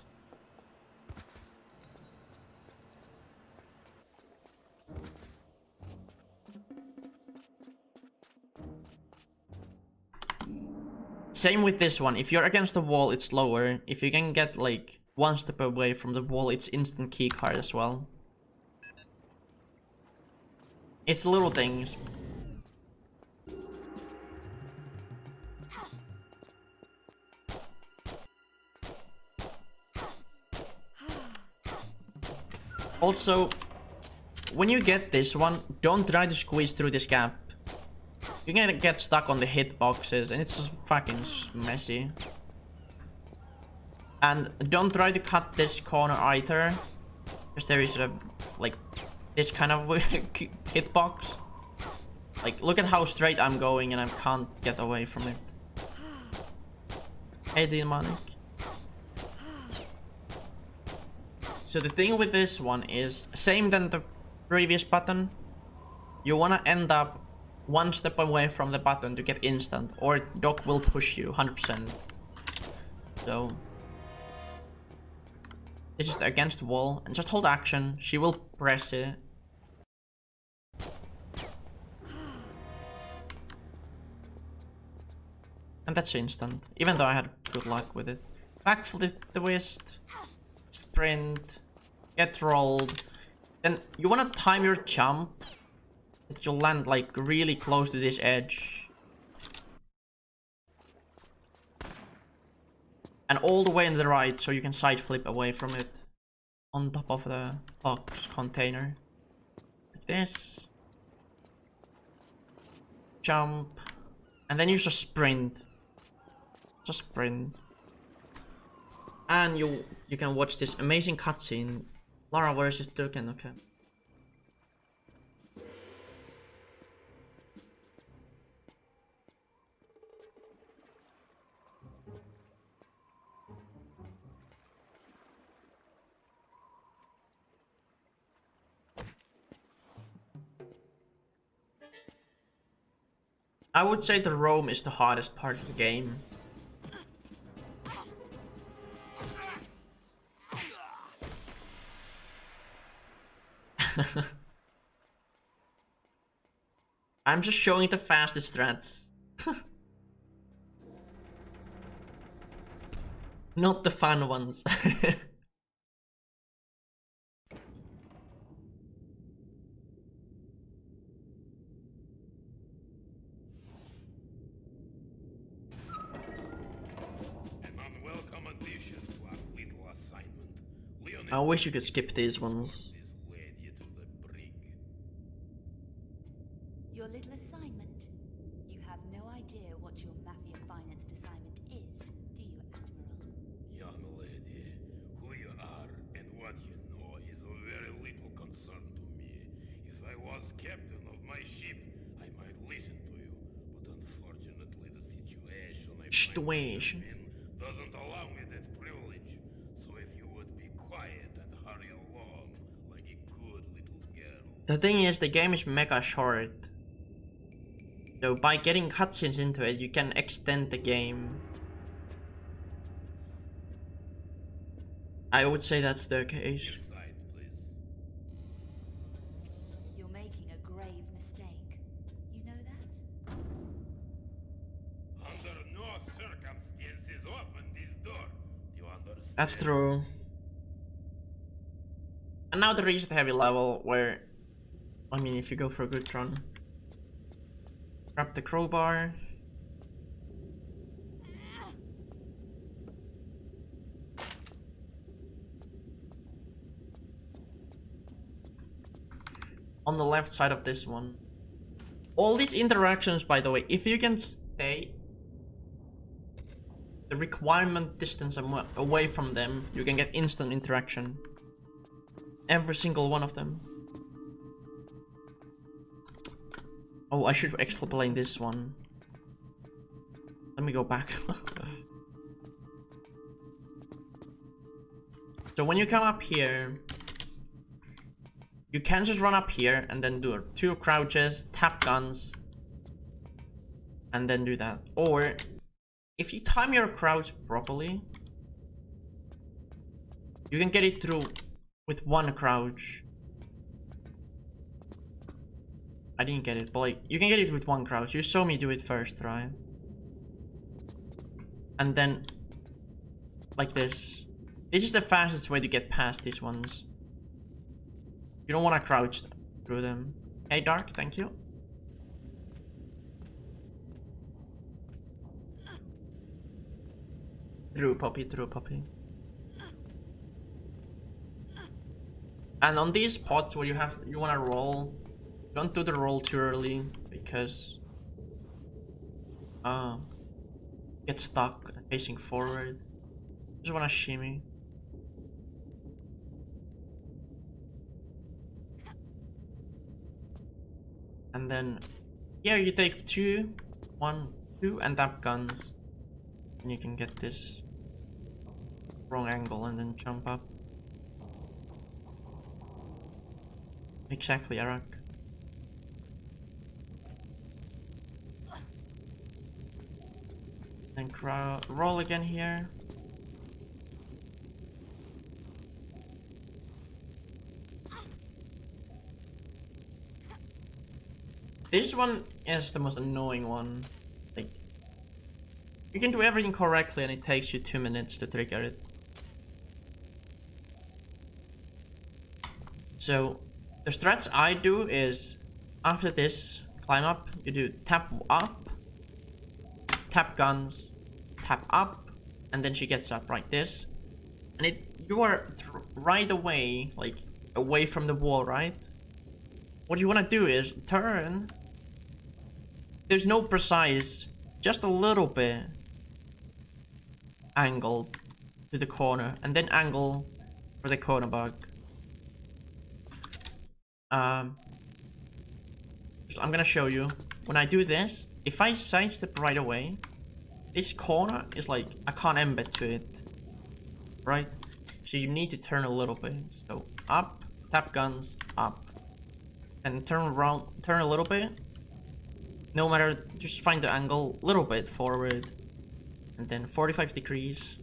Same with this one. If you're against the wall, it's slower. If you can get like one step away from the wall, it's instant keycard as well. It's little things. Also, when you get this one, don't try to squeeze through this gap. You're gonna get stuck on the hitboxes and it's fucking messy. And don't try to cut this corner either, because there is a, like, this kind of hitbox. Like, look at how straight I'm going and I can't get away from it. Hey, demonic. So the thing with this one is same than the previous button. You wanna end up one step away from the button to get instant, or Doc will push you 100%. So it's just against the wall, and just hold action. She will press it. And that's instant, even though I had good luck with it. Backflip the twist, sprint, get rolled. Then you wanna time your jump that you'll land like really close to this edge. And all the way in the right so you can side flip away from it. On top of the box container. Like this. Jump. And then you just sprint. Just sprint. And you can watch this amazing cutscene. Lara, where is this token? Okay. I would say the roam is the hardest part of the game. I'm just showing the fastest strats. Not the fun ones. I wish you could skip these ones. Your little assignment? You have no idea what your mafia financed assignment is, do you, Admiral? Young lady, who you are and what you know is of very little concern to me. If I was captain of my ship, I might listen to you, but unfortunately the situation I find myself in doesn't allow me that privilege. So if you would be quiet and hurry along like a good little girl. The thing is, the game is mega short. So by getting cutscenes into it, you can extend the game. I would say that's the case. Inside, please. You're making a grave mistake. You know that? Under no circumstances open this door. You understand? That's true. And now the reset heavy level where, I mean, if you go for a good run. Grab the crowbar. On the left side of this one. All these interactions, by the way, if you can stay the requirement distance away from them, you can get instant interaction. Every single one of them. Oh, I should explain this one. Let me go back. So when you come up here, you can just run up here and then do 2 crouches, tap guns, and then do that. Or if you time your crouch properly, you can get it through with 1 crouch. I didn't get it, but like, you can get it with 1 crouch. You saw me do it first, right? And then, like this. This is the fastest way to get past these ones. You don't want to crouch through them. Hey, Dark, thank you. Through Poppy. And on these pods where you want to roll, don't do the roll too early because get stuck facing forward. Just want to shimmy. And then here you take 2, 1, 2 and tap guns. And you can get this wrong angle and then jump up. Exactly, Arak. Then roll again here. This one is the most annoying one. Like, you can do everything correctly and it takes you 2 minutes to trigger it. So, the strats I do is, after this climb up, you do tap up, tap guns, tap up, and then she gets up like this. And you are right away, like, away from the wall, right? What you want to do is turn. There's no precise, just a little bit angle to the corner, and then angle for the corner bug. So I'm gonna show you. When I do this, if I sidestep right away, this corner is like, I can't embed to it, right? So you need to turn a little bit. So up, tap guns, up, and turn around, turn a little bit. No matter, just find the angle a little bit forward, and then 45 degrees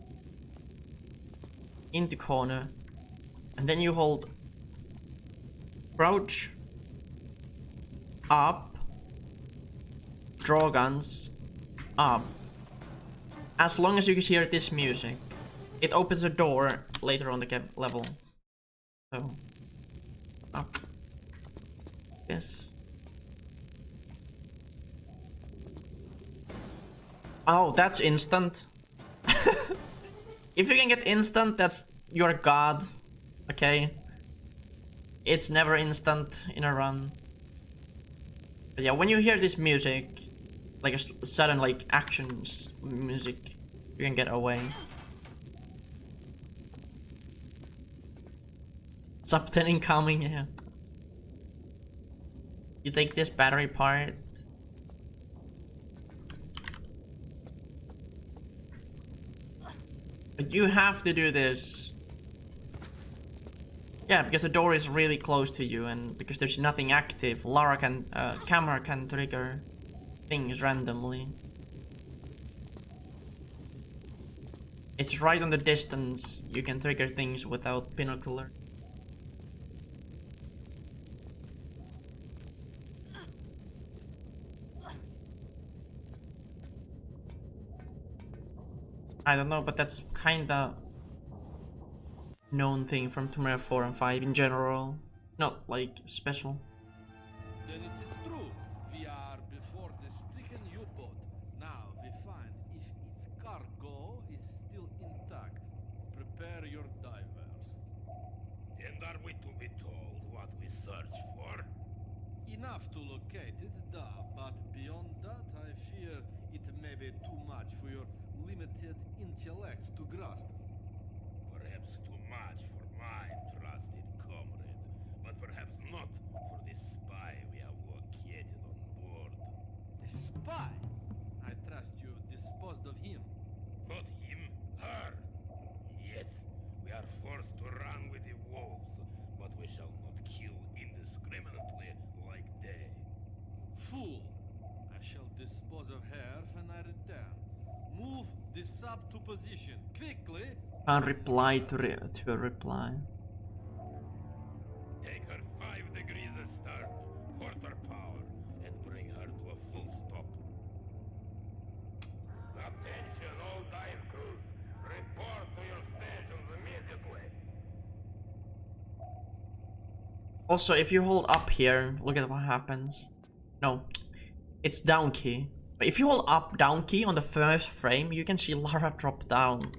into corner, and then you hold crouch, up, draw guns, up. As long as you can hear this music, it opens a door later on the level. So, up, this. Oh, that's instant. If you can get instant, that's your god. Okay. It's never instant in a run. But yeah, when you hear this music, like a sudden like actions music, you can get away. Subten incoming, yeah. You take this battery part. But you have to do this. Yeah, because the door is really close to you, and because there's nothing active, lara can, camera can trigger things randomly. It's right on the distance. You can trigger things without binocular. I don't know, but that's kinda known thing from Tomb Raider 4 and 5 in general. Not like special. Then it is true. We are before the stricken U-boat. Now we find if its cargo is still intact. Prepare your divers. And are we to be told what we search for? Enough to locate it, but beyond that, I fear it may be too much for your limited intellect to grasp. Perhaps too much for my trusted comrade, but perhaps not for the spy we have located on board. A spy? I trust you disposed of him. Not him, her. Yes, we are forced to run with the wolves, but we shall not kill indiscriminately like they. Fool! I shall dispose of her when I return. Move the sub to position, quickly! Can't reply to a reply. Take her 5 degrees astern, quarter power, and bring her to a full stop. Attention all dive crews! Report to your stations immediately! Also, if you hold up here, look at what happens. No, it's down key. But if you hold up down key on the first frame, you can see Lara drop down.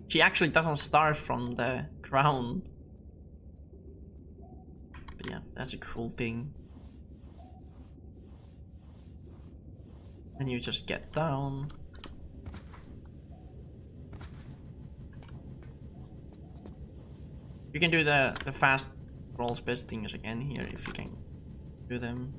She actually doesn't start from the ground. But yeah, that's a cool thing. And you just get down. You can do the fast roll space things again here if you can do them.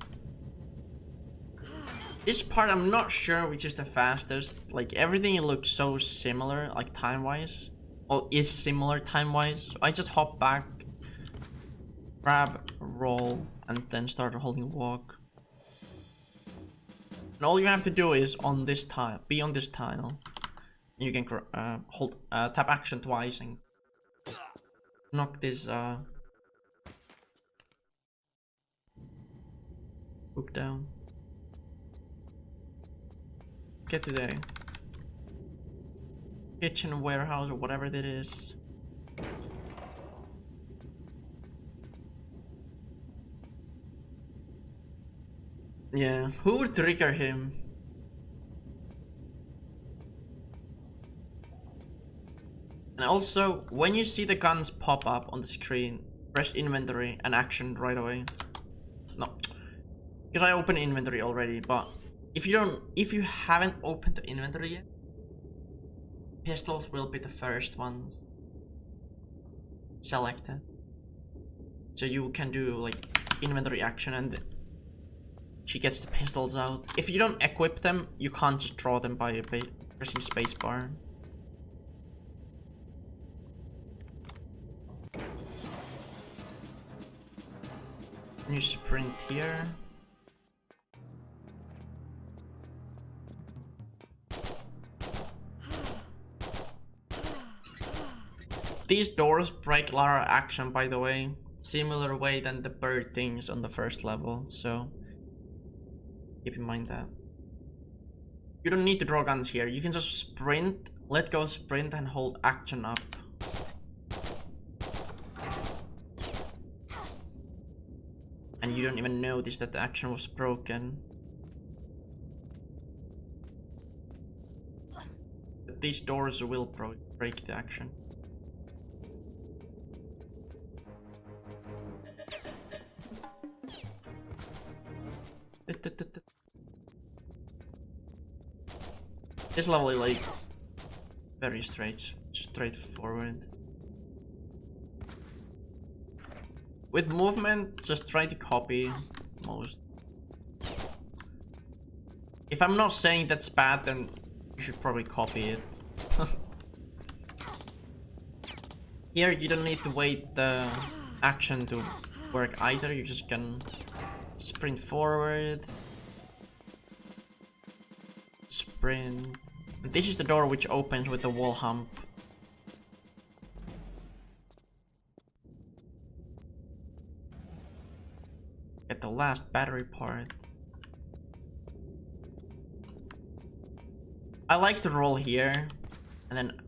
This part I'm not sure which is the fastest. Like everything looks so similar, like time-wise. Or is similar time-wise. So I just hop back, grab, roll, and then start holding walk. And all you have to do is on this tile, be on this tile. You can hold tap action twice and knock this book down. Get to the kitchen, warehouse, or whatever that is. Yeah, who would trigger him? And also, when you see the guns pop up on the screen, press inventory and action right away. No, because I opened inventory already, but if you haven't opened the inventory yet, pistols will be the first ones selected. So you can do like inventory action and she gets the pistols out. If you don't equip them, you can't just draw them by pressing spacebar. You sprint here. These doors break lara action, by the way. Similar way than the bird things on the first level, so keep in mind that. You don't need to draw guns here. You can just sprint, let go sprint and hold action up. And you don't even notice that the action was broken. But these doors will break the action. This level is like very straightforward. With movement, just try to copy most. If I'm not saying that's bad, then you should probably copy it. Here you don't need to wait the action to work either, you just can sprint forward. Sprint. And this is the door which opens with the wall hump. Get the last battery part. I like to roll here and then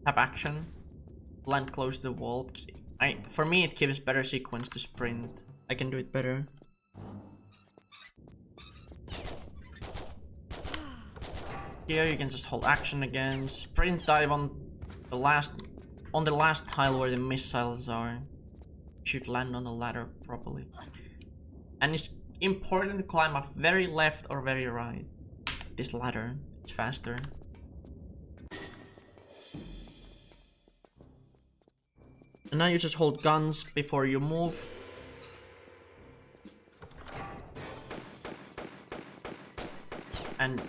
tap action, land close to the wall. For me it gives better sequence to sprint. I can do it better. Here you can just hold action again, sprint dive on the last tile where the missiles are. Should land on the ladder properly. And it's important to climb up very left or very right. This ladder, it's faster. And now you just hold guns before you move. And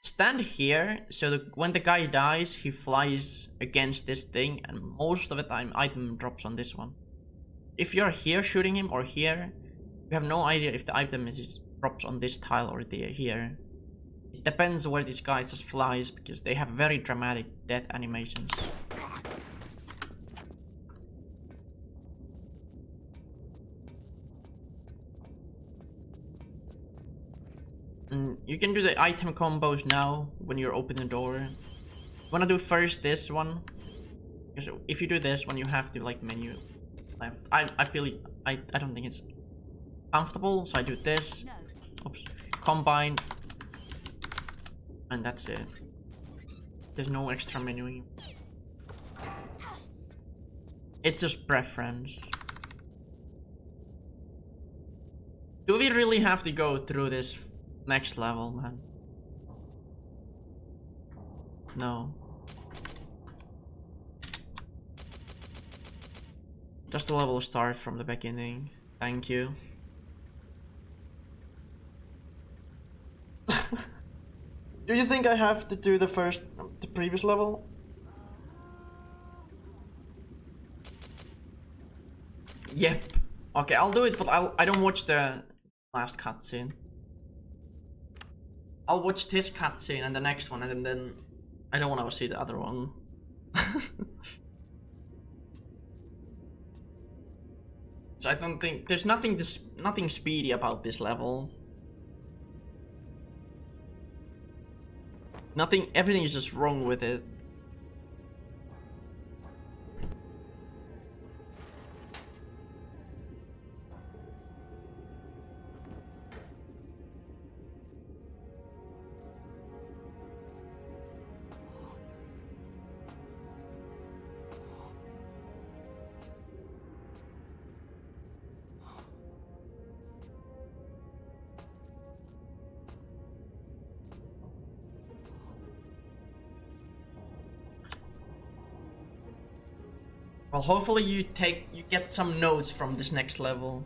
stand here so that when the guy dies, he flies against this thing, and most of the time item drops on this one. If you're here shooting him or here, you have no idea if the item drops on this tile or here. It depends where this guy just flies, because they have very dramatic death animations. You can do the item combos now when you're opening the door. I'm gonna do first this one, because if you do this one, you have to like menu left. I feel I don't think it's comfortable, so I do this. Oops. Combine, and that's it. There's no extra menuing. It's just preference. Do we really have to go through this next level, man? No. Just the level start from the beginning. Thank you. Do you think I have to do the previous level? Yep. Okay, I'll do it, but I don't watch the last cutscene. I'll watch this cutscene and the next one, and then I don't want to see the other one. So I don't think there's nothing speedy about this level. Everything is just wrong with it. Well, hopefully you get some notes from this next level.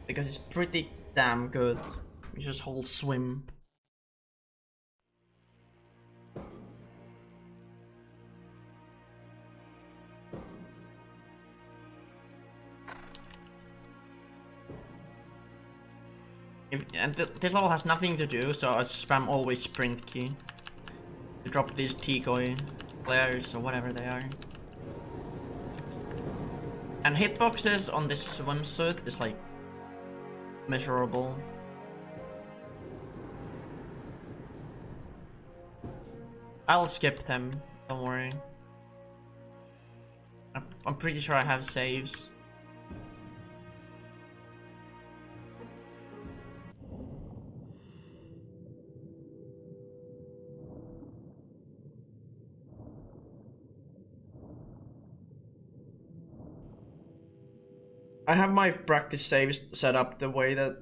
Because it's pretty damn good. You just hold swim. This level has nothing to do, so I spam always sprint key to drop these decoy flares or whatever they are. And hitboxes on this swimsuit is like miserable. I'll skip them, don't worry. I'm pretty sure I have saves. I have my practice saves set up the way that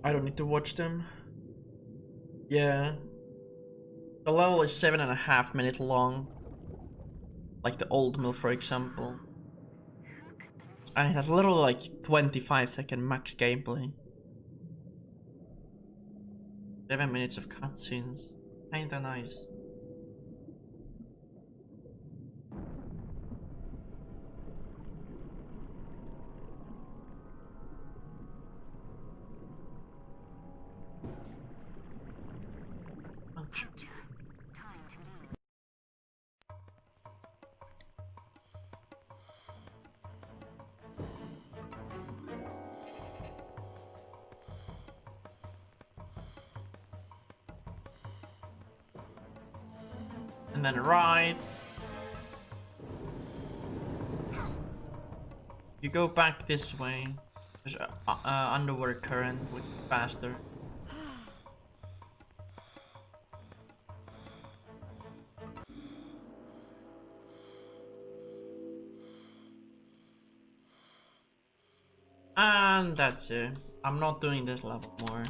I don't need to watch them. Yeah. The level is 7.5 minutes long. Like the old mill, for example. And it has literally like 25-second max gameplay. 7 minutes of cutscenes. Kinda nice. And then right. You go back this way. There's underwater current, which is faster. And that's it. I'm not doing this level more.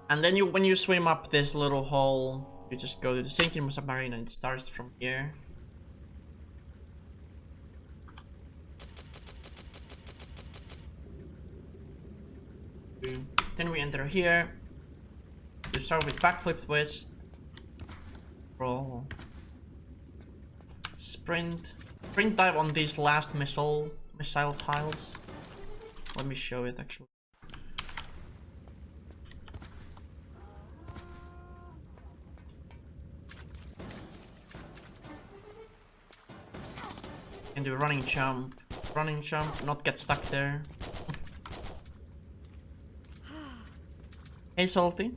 And then when you swim up this little hole, you just go to the sinking submarine and it starts from here. Then we enter here. You start with backflip twist. Roll. Sprint. Sprint dive on these last missile tiles. Let me show it actually. And do a running jump, not get stuck there. Hey Salty,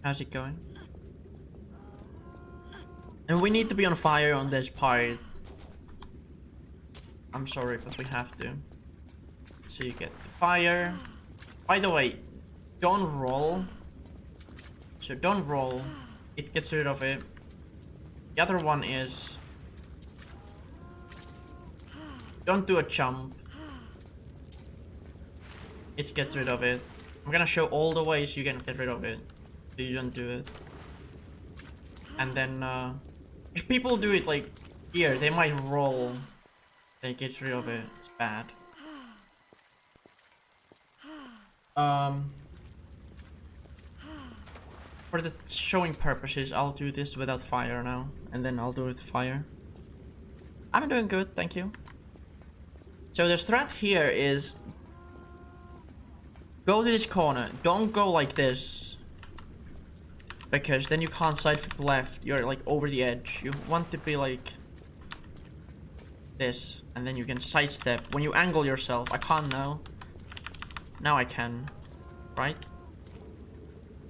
how's it going? And we need to be on fire on this part. I'm sorry, but we have to. So you get the fire. By the way, don't roll. So don't roll. It gets rid of it. The other one is don't do a jump. It gets rid of it. I'm gonna show all the ways you can get rid of it. So you don't do it. And then If people do it like here, they might roll. They get rid of it. It's bad. For the showing purposes, I'll do this without fire now, and then I'll do it with fire. I'm doing good, thank you. So the strat here is go to this corner. Don't go like this, because then you can't sidestep left. You're like over the edge. You want to be like this, and then you can sidestep. When you angle yourself, I can't now. Now I can, right?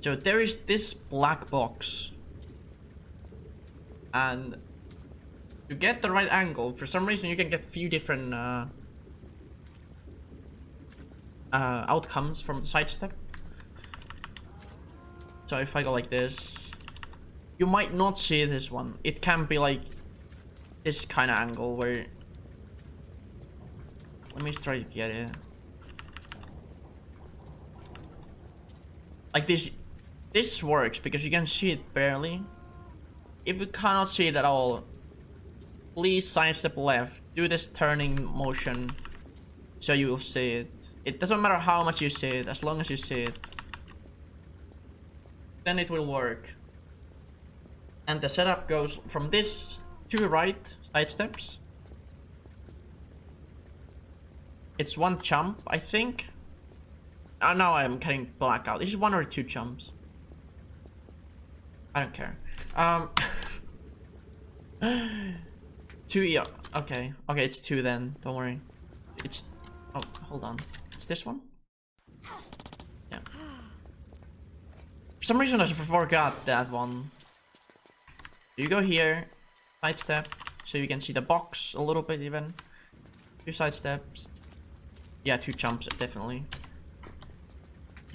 So there is this black box, and to get the right angle, for some reason you can get a few different outcomes from the sidestep. So if I go like this, you might not see this one. It can be like this kind of angle where, let me try to get it. Like this works because you can see it barely. If you cannot see it at all, please sidestep left. Do this turning motion so you will see it. It doesn't matter how much you see it, as long as you see it, then it will work. And the setup goes from this to right sidesteps. It's one jump, I think. Now I'm getting black out. This is 1 or 2 jumps. I don't care. 2, yeah. Okay, it's 2 then. Don't worry. It's, oh, hold on. It's this one. Yeah. For some reason I forgot that one. You go here, sidestep, so you can see the box a little bit even. 2 sidesteps. Yeah, 2 jumps definitely.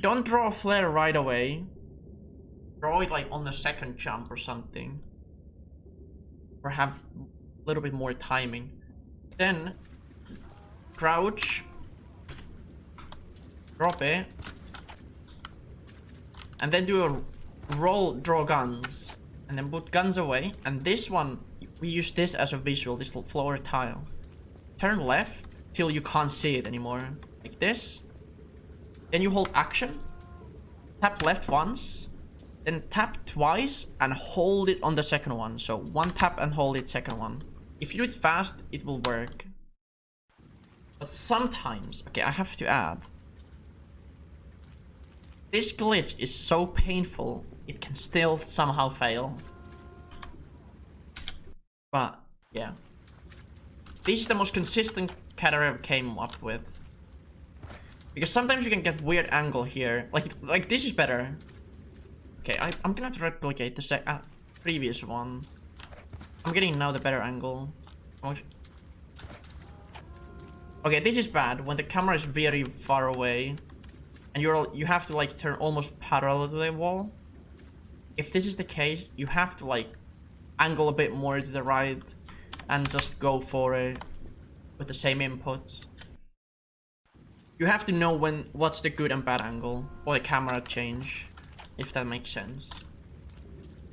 Don't draw a flare right away. Draw it like on the second jump or something. Or have a little bit more timing. Then crouch. Drop it. And then do a roll, draw guns. And then put guns away. And this one, we use this as a visual, this floor tile. Turn left till you can't see it anymore. Like this. Then you hold action. Tap left once. Then tap twice and hold it on the second one. So 1 tap and hold it, second one. If you do it fast, it will work. But sometimes, okay, I have to add. This glitch is so painful, it can still somehow fail. But, yeah. This is the most consistent cat I ever came up with. Because sometimes you can get weird angle here. Like this is better. Okay, I'm gonna have to replicate the previous one. I'm getting now the better angle. Okay, this is bad when the camera is very far away, and you have to like turn almost parallel to the wall. If this is the case, you have to like angle a bit more to the right, and just go for it with the same input. You have to know what's the good and bad angle, or the camera change. If that makes sense.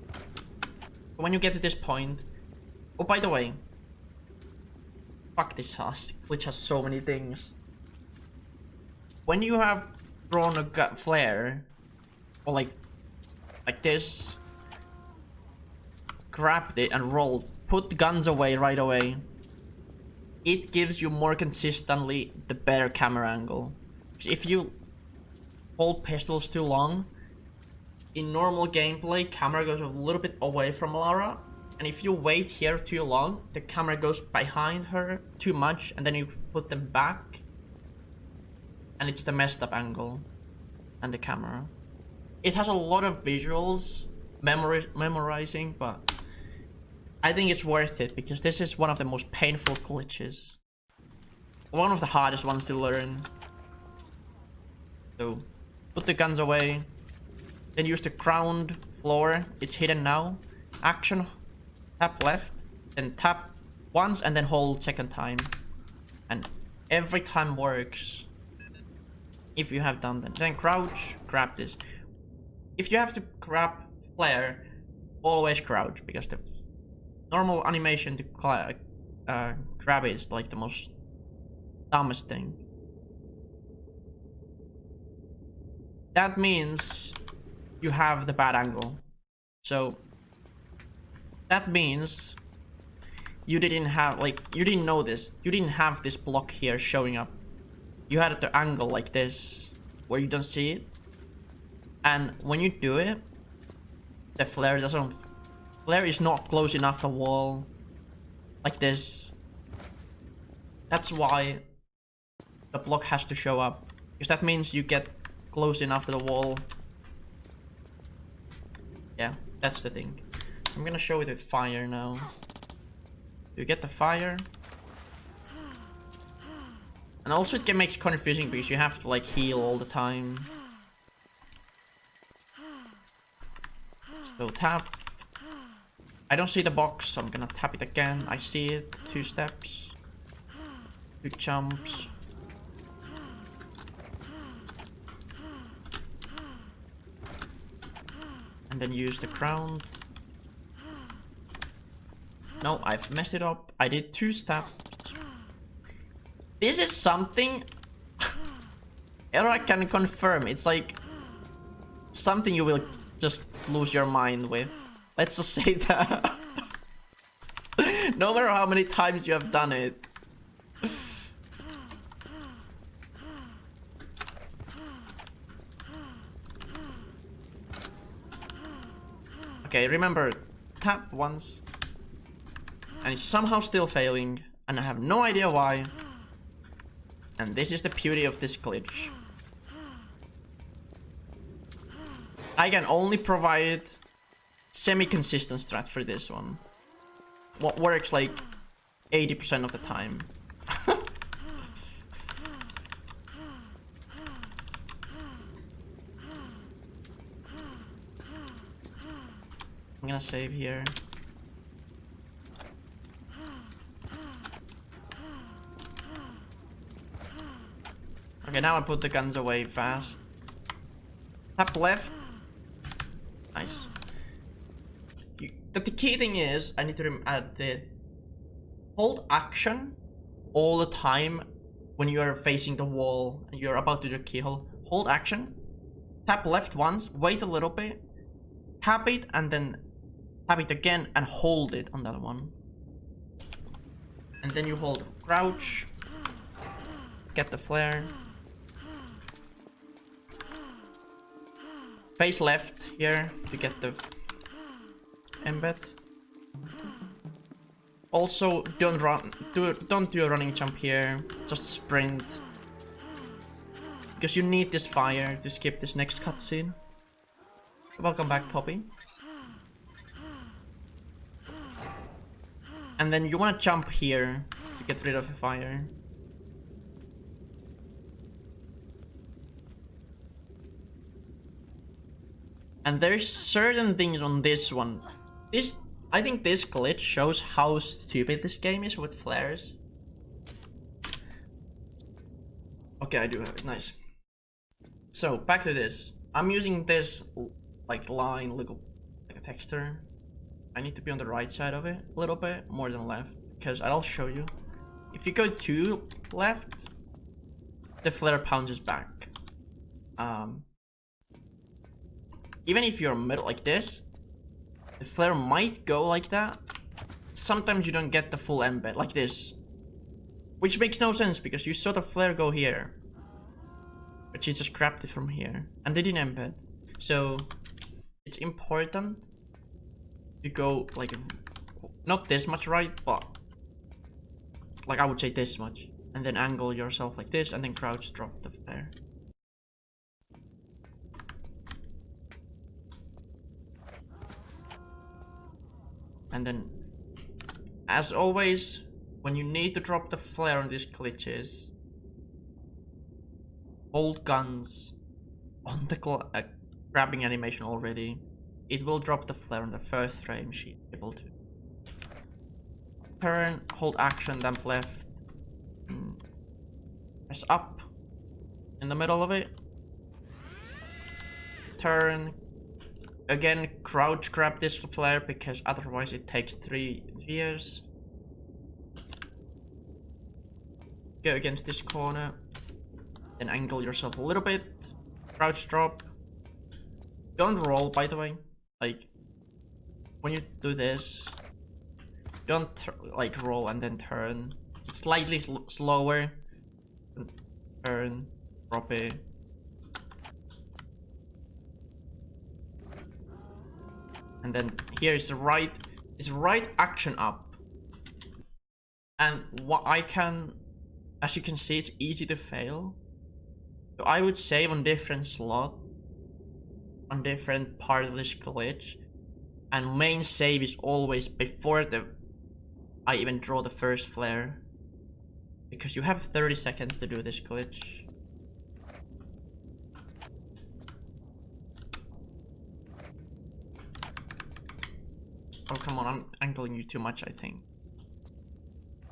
But when you get to this point... Oh, by the way. Fuck this glitch has so many things. When you have drawn a flare, or like this, grab it and roll. Put guns away right away. It gives you more consistently the better camera angle. If you hold pistols too long, in normal gameplay, camera goes a little bit away from Lara, and if you wait here too long, the camera goes behind her too much, and then you put them back, and it's the messed up angle, and the camera. It has a lot of visuals, memorizing, but I think it's worth it, because this is one of the most painful glitches. One of the hardest ones to learn. So, put the guns away. Then use the ground floor. It's hidden now. Action. Tap left. Then tap once and then hold second time. And every time works. If you have done that. Then crouch. Grab this. If you have to grab flare, always crouch. Because the normal animation to grab it is like the most dumbest thing. That means you have the bad angle. So that means you didn't have, like, you didn't know this. You didn't have this block here showing up. You had the angle like this, where you don't see it. And when you do it, the flare is not close enough to the wall. Like this. That's why the block has to show up. Because that means you get close enough to the wall. Yeah, that's the thing. I'm gonna show it with fire now. You get the fire. And also it can make it confusing because you have to like heal all the time. So tap. I don't see the box, so I'm gonna tap it again. I see it. 2 steps. 2 jumps. And then use the ground. No, I've messed it up. I did 2 steps. This is something I can confirm. It's like something you will just lose your mind with. Let's just say that. No matter how many times you have done it. Okay, remember, tap once. And it's somehow still failing. And I have no idea why. And this is the beauty of this glitch. I can only provide semi-consistent strat for this one. What works like 80% of the time. I'm gonna save here. Okay, now I put the guns away fast. Tap left. Nice. The key thing is, I need to add the hold action all the time when you are facing the wall and you're about to do the keyhole. Hold action. Tap left once, wait a little bit, tap it, and then tap it again and hold it on that one. And then you hold crouch, get the flare. Face left here to get the embed. Also, don't do a running jump here. Just sprint, because you need this fire to skip this next cutscene. Welcome back, Poppy. And then you want to jump here to get rid of the fire. And there's certain things on this one. I think this glitch shows how stupid this game is with flares. Okay, I do have it. Nice. So back to this. I'm using this like line, like a texture. I need to be on the right side of it a little bit more than left, because I'll show you. If you go to left, the flare bounces back. Even if you're middle like this, the flare might go like that. Sometimes you don't get the full embed like this, which makes no sense because you saw the flare go here, but she just grabbed it from here and they didn't embed. So it's important to go like not this much right, but like I would say this much, and then angle yourself like this and then crouch drop the flare. And then, as always, when you need to drop the flare on these glitches, hold guns on the grabbing animation already. It will drop the flare on the first frame she's able to. Turn, hold action, then left. Press up in the middle of it. Turn. Again, crouch grab this flare because otherwise it takes 3 Here's. Go against this corner. Then angle yourself a little bit. Crouch drop. Don't roll, by the way. Like, when you do this, don't like roll and then turn. It's slightly slower. Turn, drop it. And then here is the right action up. And what I can, as you can see, it's easy to fail. So I would save on different slot, on different part of this glitch. And main save is always before I even draw the first flare. Because you have 30 seconds to do this glitch. Oh, come on, I'm angling you too much, I think.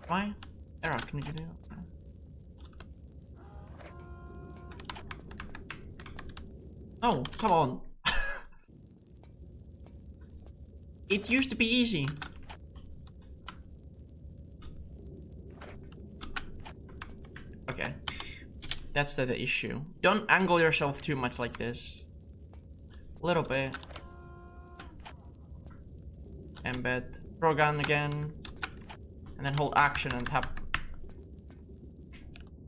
Why? Era, can you do it? Oh, come on. It used to be easy. Okay. That's the issue. Don't angle yourself too much like this. A little bit. Embed. Throw gun again. And then hold action and tap.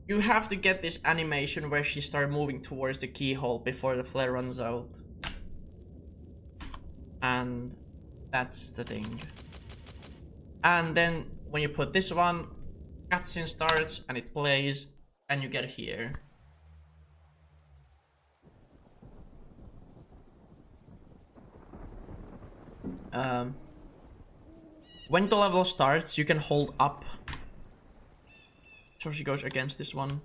You have to get this animation where she starts moving towards the keyhole before the flare runs out. And that's the thing. And then when you put this one, cutscene starts and it plays and you get here. When the level starts, you can hold up. So she goes against this one.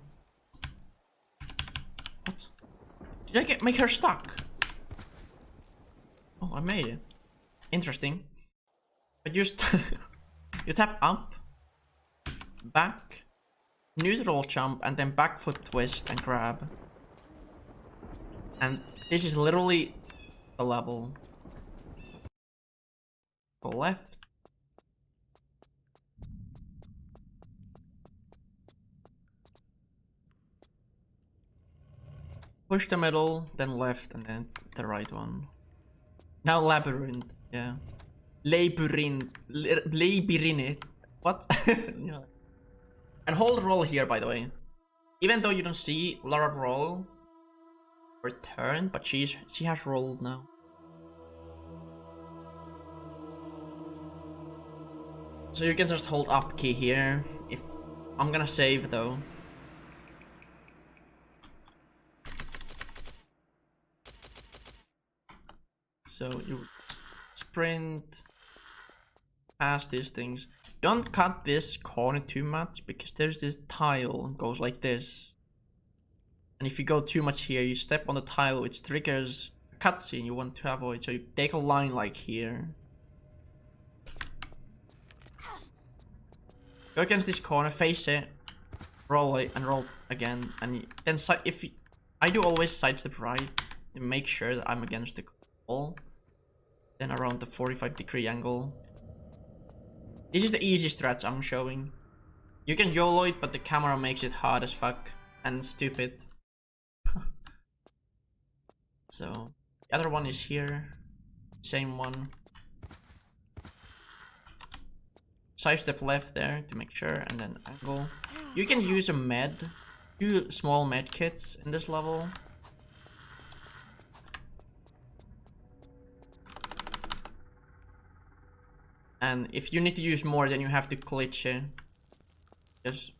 What? Did I make her stuck? Oh, I made it. Interesting. But you you tap up, back, neutral jump, and then back foot twist and grab. And this is literally the level. Go left. Push the middle, then left, and then the right one. Now labyrinth, yeah. Labyrinth. What? Yeah. And hold roll here, by the way. Even though you don't see Lara roll or turn, but she has rolled now. So you can just hold up key here. If I'm gonna save though. So you sprint past these things. Don't cut this corner too much because there's this tile goes like this. And if you go too much here, you step on the tile which triggers a cutscene you want to avoid. So you take a line like here. Go against this corner, face it, roll it, and roll again. And then I do always sidestep right to make sure that I'm against the wall. Then around the 45-degree angle. This is the easy strats I'm showing. You can YOLO it, but the camera makes it hard as fuck and stupid. So the other one is here. Same one. Sidestep left there to make sure, and then angle. You can use a two small med kits in this level. And if you need to use more, then you have to glitch it. Just.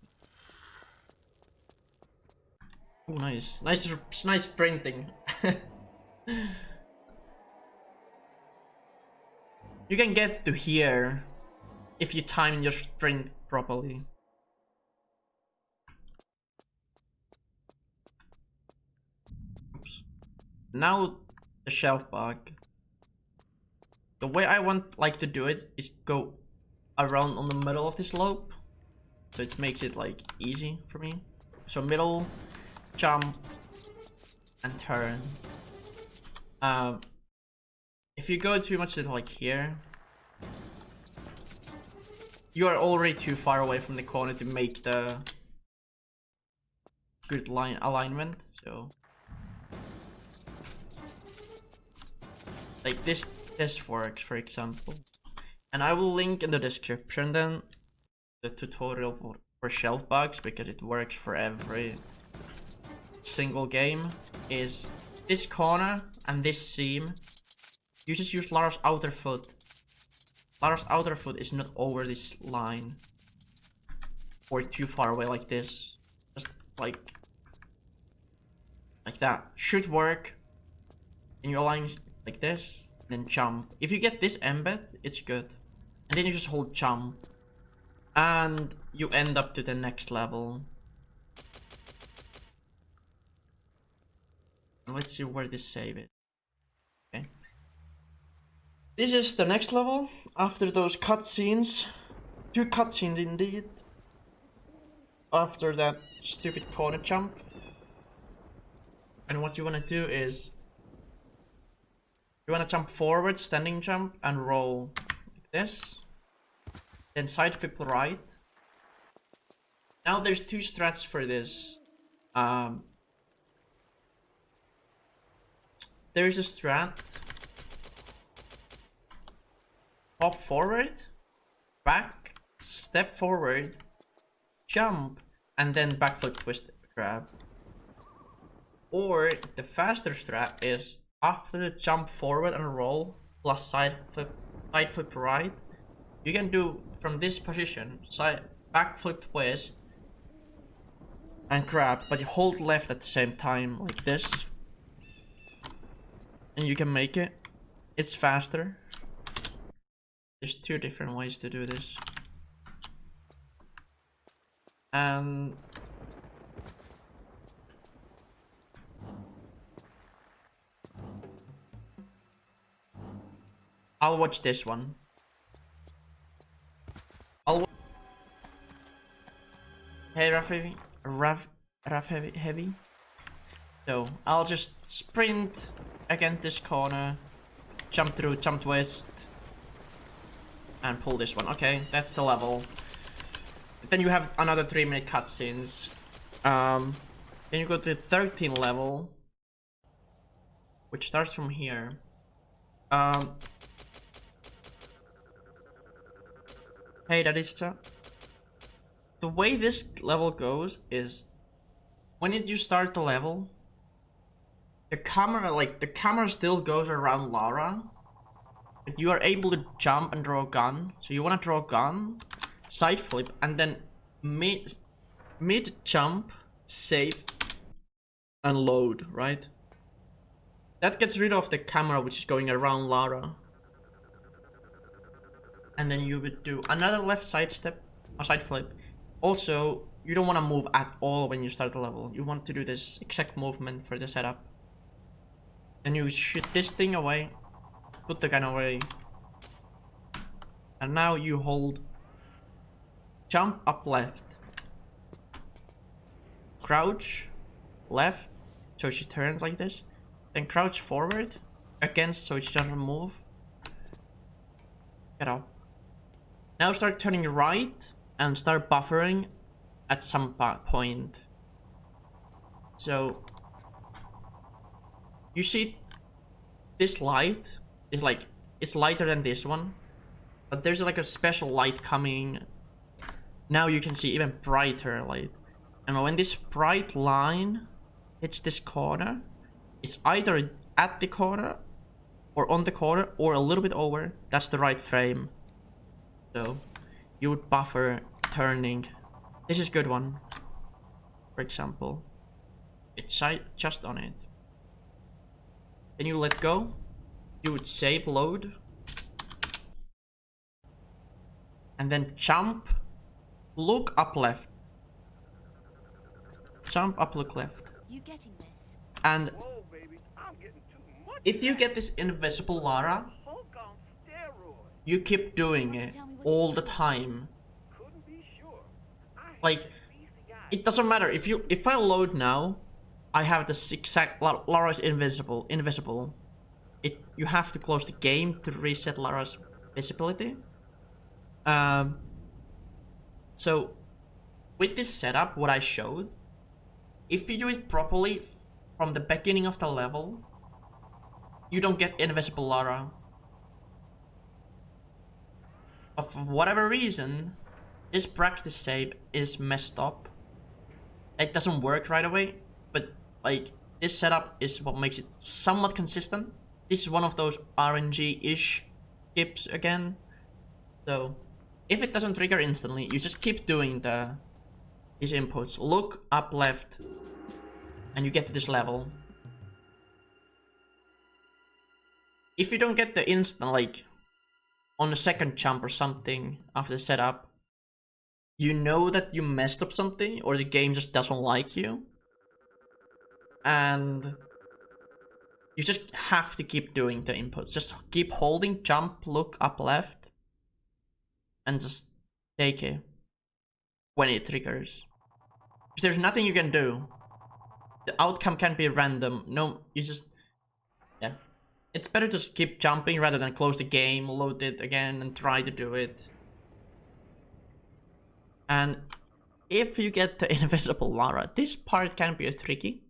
Oh, nice, nice printing. You can get to here if you time your sprint properly. Oops. Now the shelf bug. The way I like to do it is go around on the middle of the slope. So it makes it like easy for me. So middle, jump, and turn. If you go too much to like here, You are already too far away from the corner to make the good line alignment, so like this works, for example. And I will link in the description then the tutorial for shelf bugs, because it works for every single game. Is this corner and this seam, you just use Lara's outer foot. Lara's outer foot is not over this line or too far away like this. Just like that should work. And you align like this, then jump. If you get this embed, it's good. And then you just hold jump. And you end up to the next level. Let's see where this save is. Okay. This is the next level after those cutscenes. 2 cutscenes indeed. After that stupid corner jump. And what you want to do is you want to jump forward, standing jump, and roll like this. Then side flip right. Now there's 2 strats for this. There's a strat. Hop forward, back, step forward, jump, and then backflip twist grab. Or the faster strat is after the jump forward and roll plus side flip right. You can do from this position side backflip twist and grab, but you hold left at the same time like this, and you can make it. It's faster. There's 2 different ways to do this. And I'll watch this one. Hey, Raf Heavy. So I'll just sprint against this corner, jump through, jump twist, and pull this one. Okay, that's the level. Then you have another 3-minute cutscenes. Then you go to the 13th level, which starts from here. Hey, that is the way this level goes is when you start the level, the camera still goes around Lara. If you are able to jump and draw a gun, so you want to draw a gun, side flip, and then mid jump, save, and load, right? That gets rid of the camera which is going around Lara. And then you would do another left side step, or side flip. Also, you don't want to move at all when you start the level. You want to do this exact movement for the setup. And you shoot this thing away, put the gun away, and now you hold jump up left, crouch left, so she turns like this, then crouch forward against so she doesn't move, get up. Now start turning right and start buffering at some point. So you see this light is like, it's lighter than this one, but there's like a special light coming. Now you can see even brighter light. And when this bright line hits this corner, it's either at the corner or on the corner or a little bit over. That's the right frame. So you would buffer turning. This is a good one. For example, it's just on it. Then you let go. You would save load. And then jump. Look up left. Jump up, look left. You getting this? And Whoa, baby, I'm getting too much. if you get this invisible Lara, Hulk on steroids. you keep doing You want it to tell me what all it's the for? time. Couldn't be sure. Like, it doesn't matter if I load now, I have this exact Lara's invisible. You have to close the game to reset Lara's visibility. So with this setup, what I showed, if you do it properly from the beginning of the level, you don't get invisible lara. But for whatever reason, this practice save is messed up. It doesn't work right away, but like this setup is what makes it somewhat consistent. This is one of those RNG-ish skips again. So if it doesn't trigger instantly, you just keep doing these inputs. Look up left, and you get to this level. If you don't get the instant, like on the second jump or something after the setup, you know that you messed up something or the game just doesn't like you. And you just have to keep doing the inputs. Just keep holding jump, look up left, and just take it when it triggers. There's nothing you can do. The outcome can be random. No, you just, yeah. It's better to just keep jumping rather than close the game, load it again, and try to do it. And if you get the invisible lara, this part can be tricky.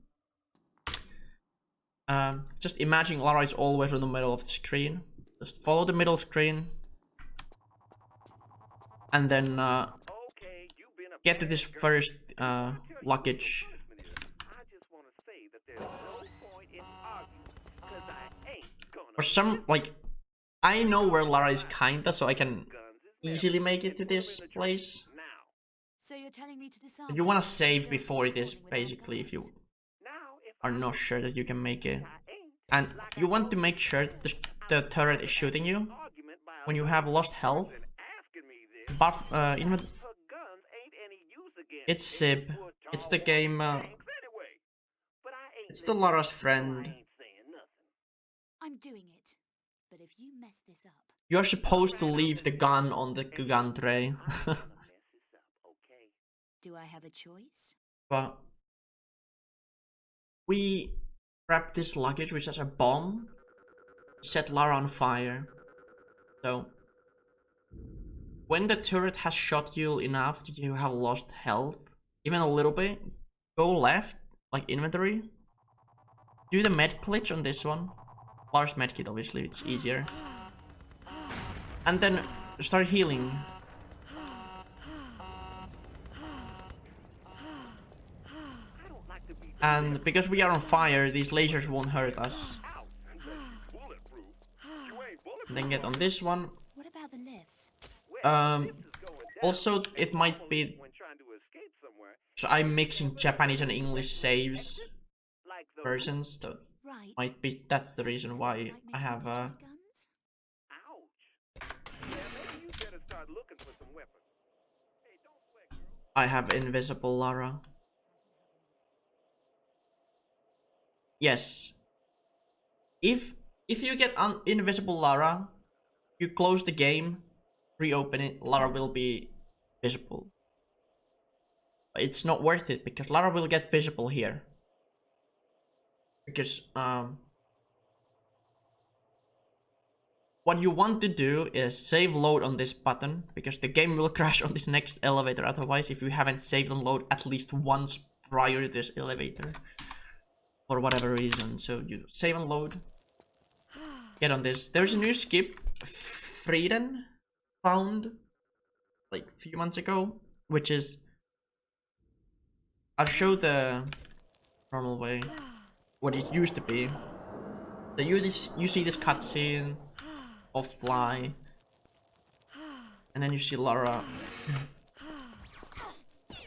Just imagine lara is always in the middle of the screen. Just follow the middle screen. And then Okay, you've been a get to this bad girl. first I'll tell you what luggage. the punishment is. I just want to say that there's no point in arguing, 'cause I ain't gonna For some, like, I know where lara is kinda, so I can guns is easily never. make it to Put 'em this in the trunk place. now. So you're telling me to disarm? But you wanna this save and before it build is, something without basically, if you guards? Now, if are I not sure that you can make it. I ain't, And like you I want to told make sure that the turret is shooting you argument by a when you have lost health. person asking me this, Buff, her guns ain't any use against it's Sib. poor It's the doggone game, tanks anyway. But I ain't it's the listening, Lara's so I friend. ain't saying nothing. I'm doing it. But if you mess this up, You're supposed to leave the gun on the gun tray. I'm gonna mess this up, okay? do I have a choice? But we grab this luggage, which has a bomb, set Lara on fire. So when the turret has shot you enough that you have lost health, even a little bit, go left, like inventory. Do the med glitch on this one. Lara's medkit, obviously, it's easier. And then start healing. I don't like to be And because we are on fire, these lasers won't hurt us. out. Bulletproof. You ain't bulletproof. Then get on this one. What about the lifts? Also, it might be, When trying to escape somewhere, so I'm mixing Japanese and English saves like the versions, so Right. might be, that's the reason why Like I have making digital guns? ouch. Yeah, maybe you better start looking for some weapons. Hey, don't sweat, girl. I have invisible Lara. Yes. If you get invisible Lara, you close the game, reopen it, Lara will be visible. But it's not worth it because Lara will get visible here. Because what you want to do is save load on this button, because the game will crash on this next elevator otherwise if you haven't saved and load at least once prior to this elevator. For whatever reason. So you save and load. Get on this. There's a new skip Frieden found like a few months ago, which is, I'll show the normal way what it used to be. So you see this cutscene of Fly, and then you see Lara.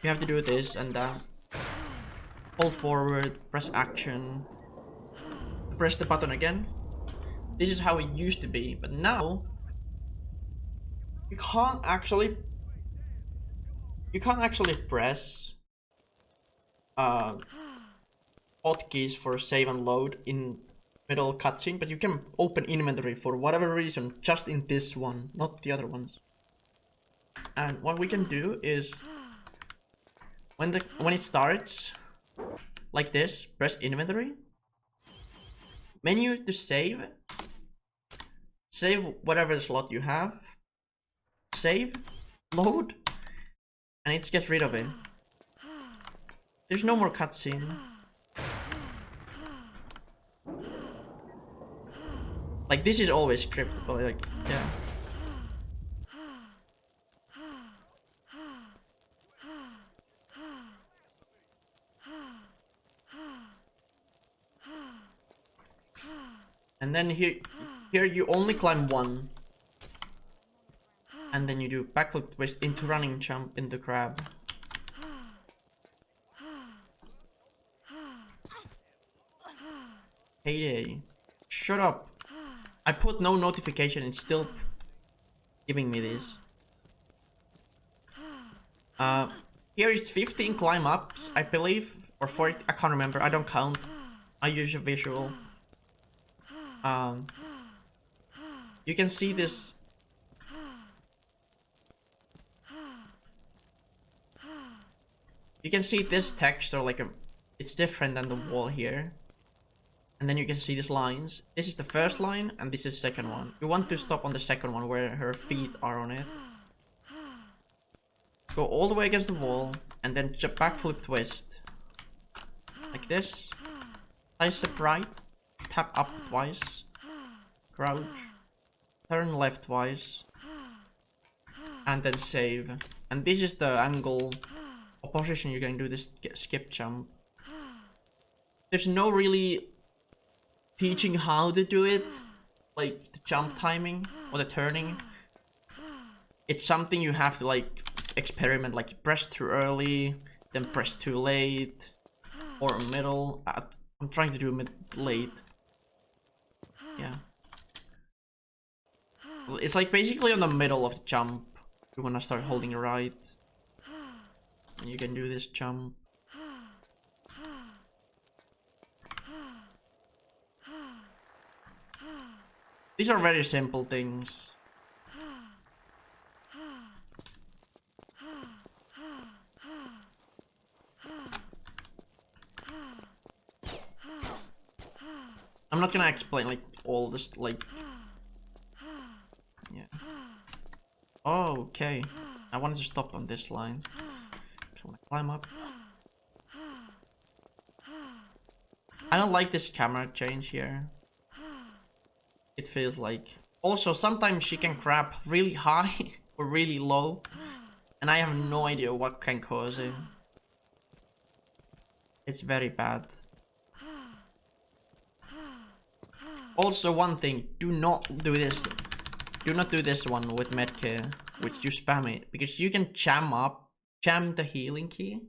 You have to do this and hold forward, press action, press the button again. This is how it used to be, but now you can't actually press hotkeys for save and load in middle cutscene, but you can open inventory for whatever reason just in this one, not the other ones. And what we can do is when it starts like this, press inventory, menu to save whatever slot you have, save, load, I need to get rid of it. There's no more cutscene. Like, this is always scripted, but like, yeah. And then here you only climb one. And then you do backflip twist into running jump into grab. Heyday. Shut up. I put no notification, it's still giving me this. Here is 15 climb ups, I believe. Or 40, I can't remember, I don't count. I use a visual. You can see this. You can see this text, or like it's different than the wall here. And then you can see these lines. This is the first line, and this is the second one. You want to stop on the second one where her feet are on it. Go all the way against the wall, and then backflip twist. Like this. Side step right. Tap up twice. Crouch. Turn left twice. And then save. And this is the angle or position you're going to do this skip jump. There's no really teaching how to do it, like the jump timing or the turning. It's something you have to like experiment, like press too early, then press too late, or middle. I'm trying to do mid late. Yeah. It's like basically on the middle of the jump. You wanna start holding right. And you can do this jump. These are very simple things. I'm not gonna explain like all this, like, yeah. Oh, okay. I wanted to stop on this line. So I wanna climb up. I don't like this camera change here. It feels like. Also, sometimes she can grab really high or really low, and I have no idea what can cause it. It's very bad. Also, one thing, do not do this. Do not do this one with Medkit, which you spam it, because you can jam the healing key,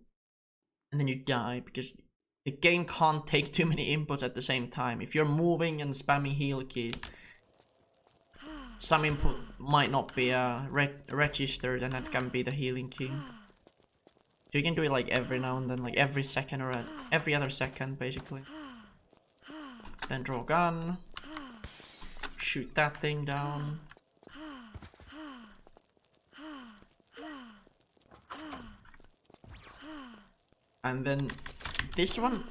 and then you die, because the game can't take too many inputs at the same time. If you're moving and spamming heal key, some input might not be registered, and that can be the healing key. So you can do it like every now and then, like every second or every other second, basically. Then draw gun. Shoot that thing down. And then this one.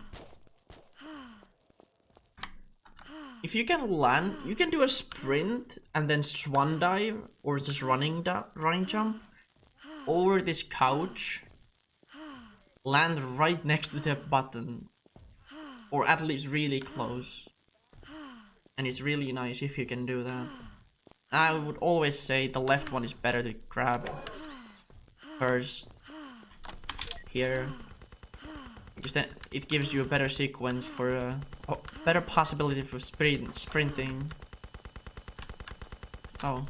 If you can land, you can do a sprint and then swan dive or just running jump over this couch. Land right next to the button, or at least really close. And it's really nice if you can do that. I would always say the left one is better to grab first here, because then it gives you a better sequence for a better possibility for sprinting. Oh,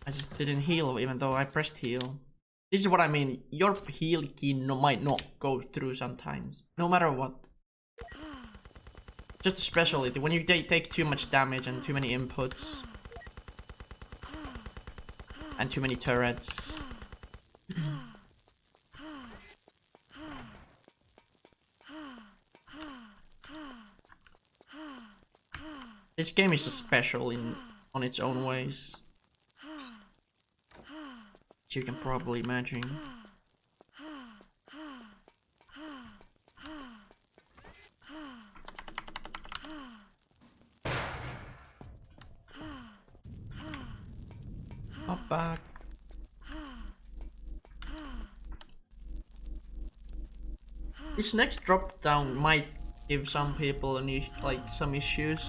I just didn't heal even though I pressed heal. This is what I mean. Your heal key might not go through sometimes, no matter what. Just especially when you take too much damage and too many inputs and too many turrets. This game is special on its own ways, as you can probably imagine. Up back. This next drop down might give some people some issues.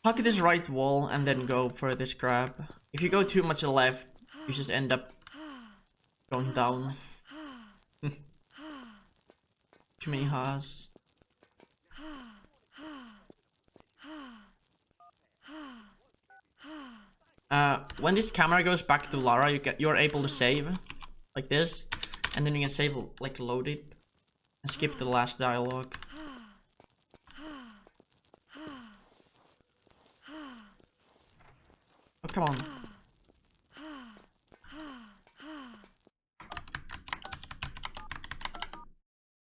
Hug this right wall and then go for this grab. If you go too much left, you just end up going down. Too many has. When this camera goes back to Lara, you're able to save like this, and then you can save like load it and skip the last dialogue. Oh, come on.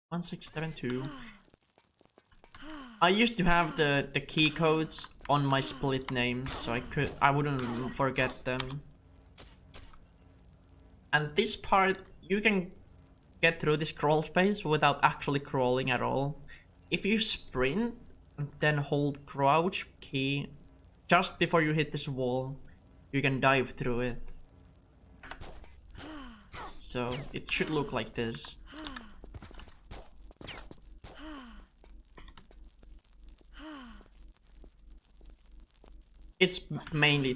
One 672. I used to have the key codes on my split names, so I wouldn't forget them. And this part, you can get through this crawl space without actually crawling at all. If you sprint and then hold crouch key just before you hit this wall, you can dive through it. So it should look like this. It's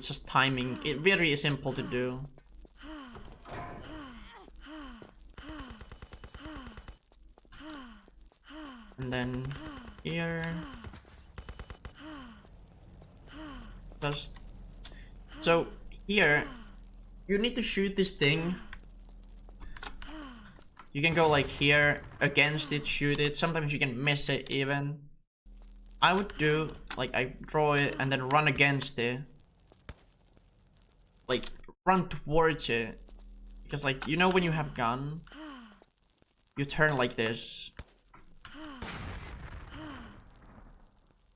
just timing. It's very simple to do. And then here, just so here, you need to shoot this thing. You can go like here against it, shoot it. Sometimes you can miss it even. I would do like I draw it and then run against it, like run towards it, because like you know when you have gun, you turn like this.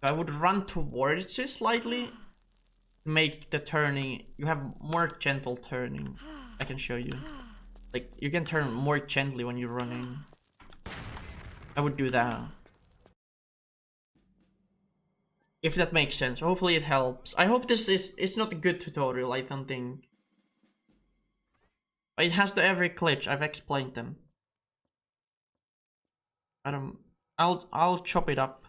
I would run towards it slightly, make the turning. You have more gentle turning. I can show you. Like you can turn more gently when you're running. I would do that. If that makes sense. Hopefully it helps. I hope it's not a good tutorial, I don't think. It has to every glitch, I've explained them. I'll chop it up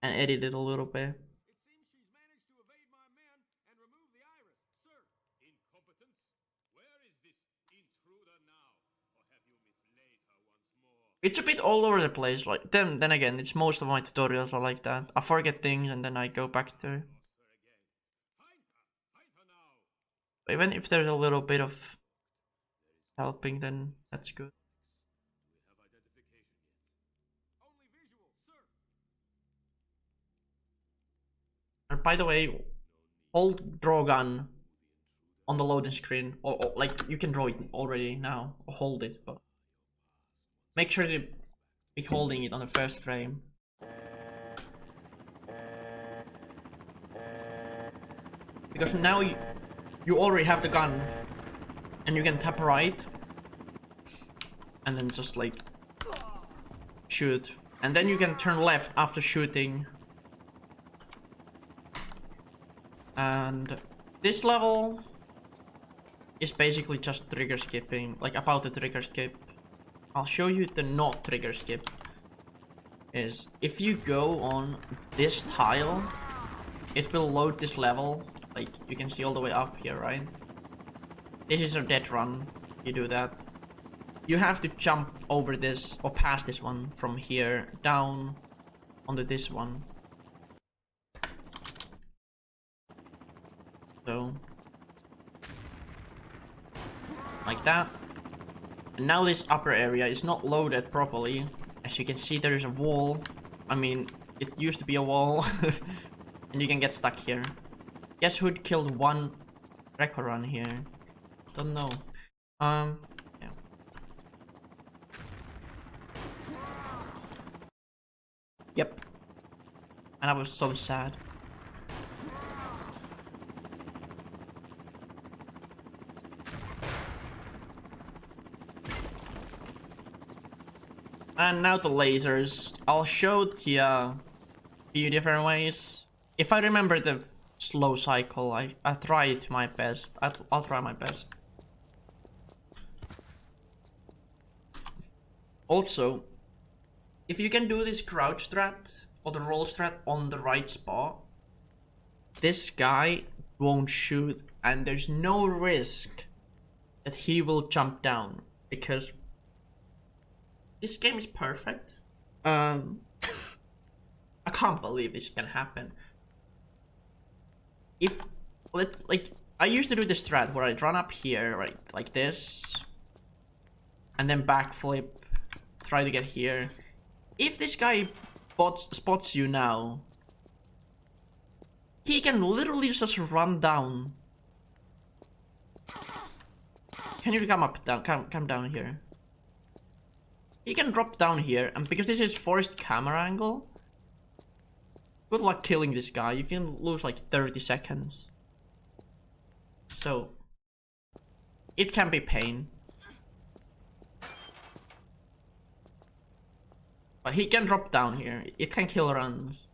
and edit it a little bit. It seems she's managed to evade my men and remove the iris, sir. Incompetence? Where is this intruder now? Or have you mislaid her once more? It's a bit all over the place, like then again, it's most of my tutorials are like that. I forget things and then I go back to. Even if there's a little bit of helping, then that's good. And by the way, hold draw gun on the loading screen, or like you can draw it already now, or hold it, but make sure to be holding it on the first frame. Because now you already have the gun, and you can tap right, and then just like shoot, and then you can turn left after shooting. And this level is basically just trigger skipping, like about the trigger skip. I'll show you the not trigger skip. Is if you go on this tile, it will load this level. Like you can see all the way up here, right? This is a dead run. You do that. You have to jump over this or past this one from here down onto this one. So like that. And now this upper area is not loaded properly. As you can see, there is a wall. I mean, it used to be a wall. And you can get stuck here. Guess who'd killed one record run here? Don't know. Yeah. Yep. And I was so sad. And now the lasers. I'll show the few different ways. If I remember the slow cycle, I tried my best. I'll try my best. Also, if you can do this crouch strat or the roll strat on the right spot, this guy won't shoot, and there's no risk that he will jump down, because this game is perfect. I can't believe this can happen. If I used to do this strat where I'd run up here, right, like this, and then backflip, try to get here. If this guy spots you now, he can literally just run down. Can you come down here? He can drop down here, and because this is forced camera angle, good luck killing this guy. You can lose like 30 seconds. So, it can be pain. But he can drop down here. It can kill runs.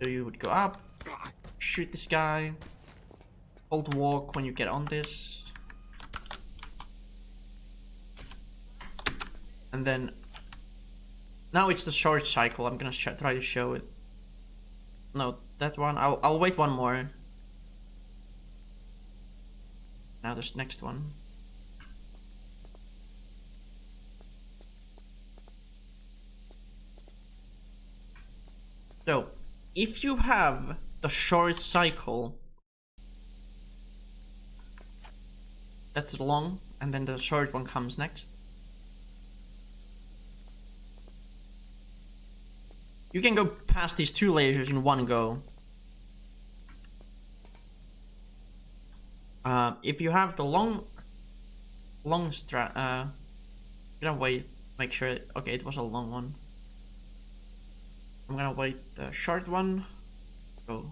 So you would go up, shoot this guy, hold walk when you get on this. And then, now it's the short cycle. I'm gonna try to show it. No, that one. I'll wait one more. Now this next one. So, if you have the short cycle, that's long, and then the short one comes next. You can go past these two lasers in one go. If you have the long strat, I'm gonna wait, make sure. Okay, it was a long one. I'm gonna wait the short one. Go.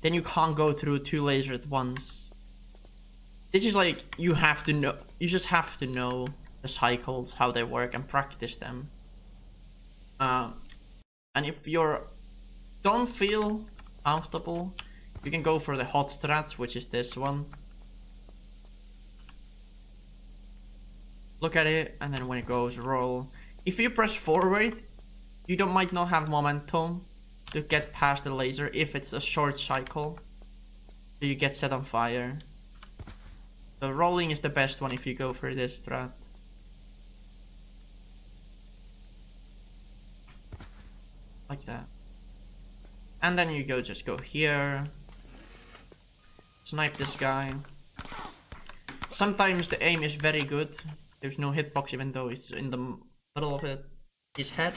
Then you can't go through two lasers at once. This is like, you have to know. You just have to know the cycles, how they work, and practice them. And if you're don't feel comfortable, you can go for the hot strats, which is this one. Look at it, and then when it goes, roll. If you press forward, you might not have momentum to get past the laser if it's a short cycle. So you get set on fire. The rolling is the best one if you go for this strat. Like that. And then you just go here. Snipe this guy. Sometimes the aim is very good. There's no hitbox even though it's in the middle of his head.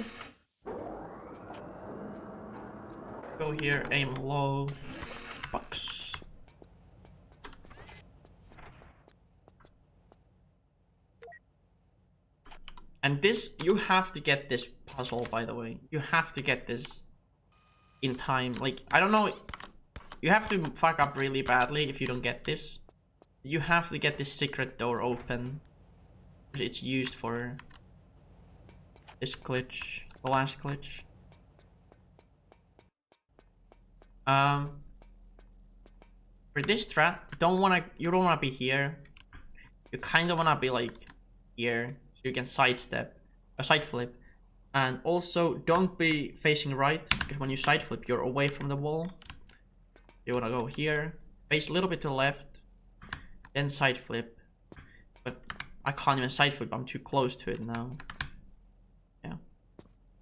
Go here, aim low. Box. And this, you have to get this puzzle, by the way. You have to get this in time. Like, I don't know. You have to fuck up really badly if you don't get this. You have to get this secret door open. It's used for this glitch, the last glitch. For this strat, you don't wanna be here. You kind of wanna be like here, so you can sidestep, a side flip, and also don't be facing right, because when you side flip, you're away from the wall. You wanna go here, face a little bit to the left, then side flip. But I can't even side flip, I'm too close to it now. Yeah.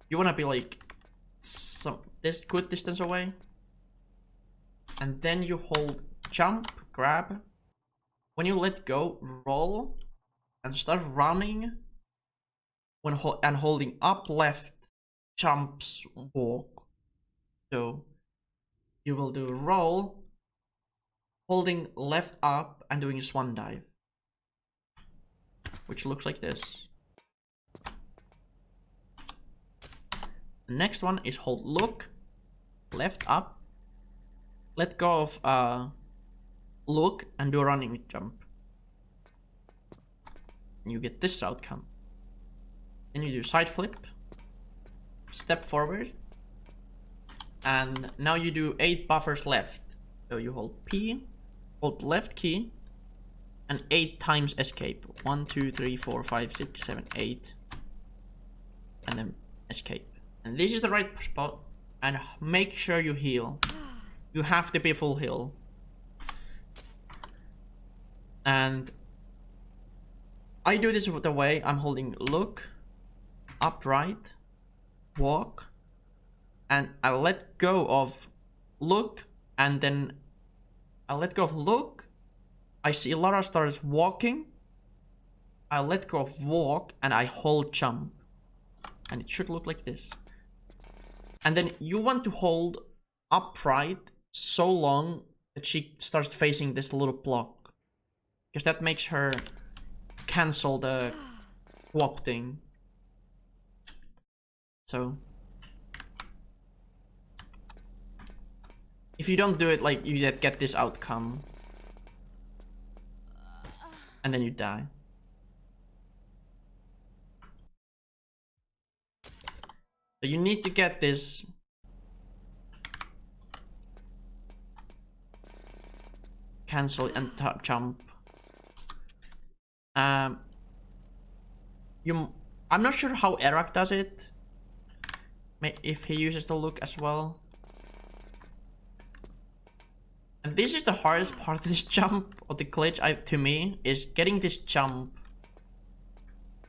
You wanna be like this good distance away. And then you hold jump, grab. When you let go, roll and start running. And holding up left, jumps, walk. So you will do roll, holding left up and doing a swan dive, which looks like this. The next one is hold look, left up, let go of look and do a running jump. And you get this outcome. Then you do side flip, step forward, and now you do 8 buffers left. So you hold P, hold left key, and 8 times escape. 1, 2, 3, 4, 5, 6, 7, 8. And then escape. And this is the right spot. And make sure you heal. You have to be full heal. And I do this the way I'm holding look, upright, walk, and I let go of look, and then I let go of look. I see Lara starts walking. I let go of walk and I hold jump. And it should look like this. And then you want to hold upright so long that she starts facing this little block. Because that makes her cancel the swap thing. So if you don't do it, like, you get this outcome. And then you die. So you need to get this. Cancel and jump. I'm not sure how Eric does it. If he uses the look as well. And this is the hardest part of this jump, or the glitch to me, is getting this jump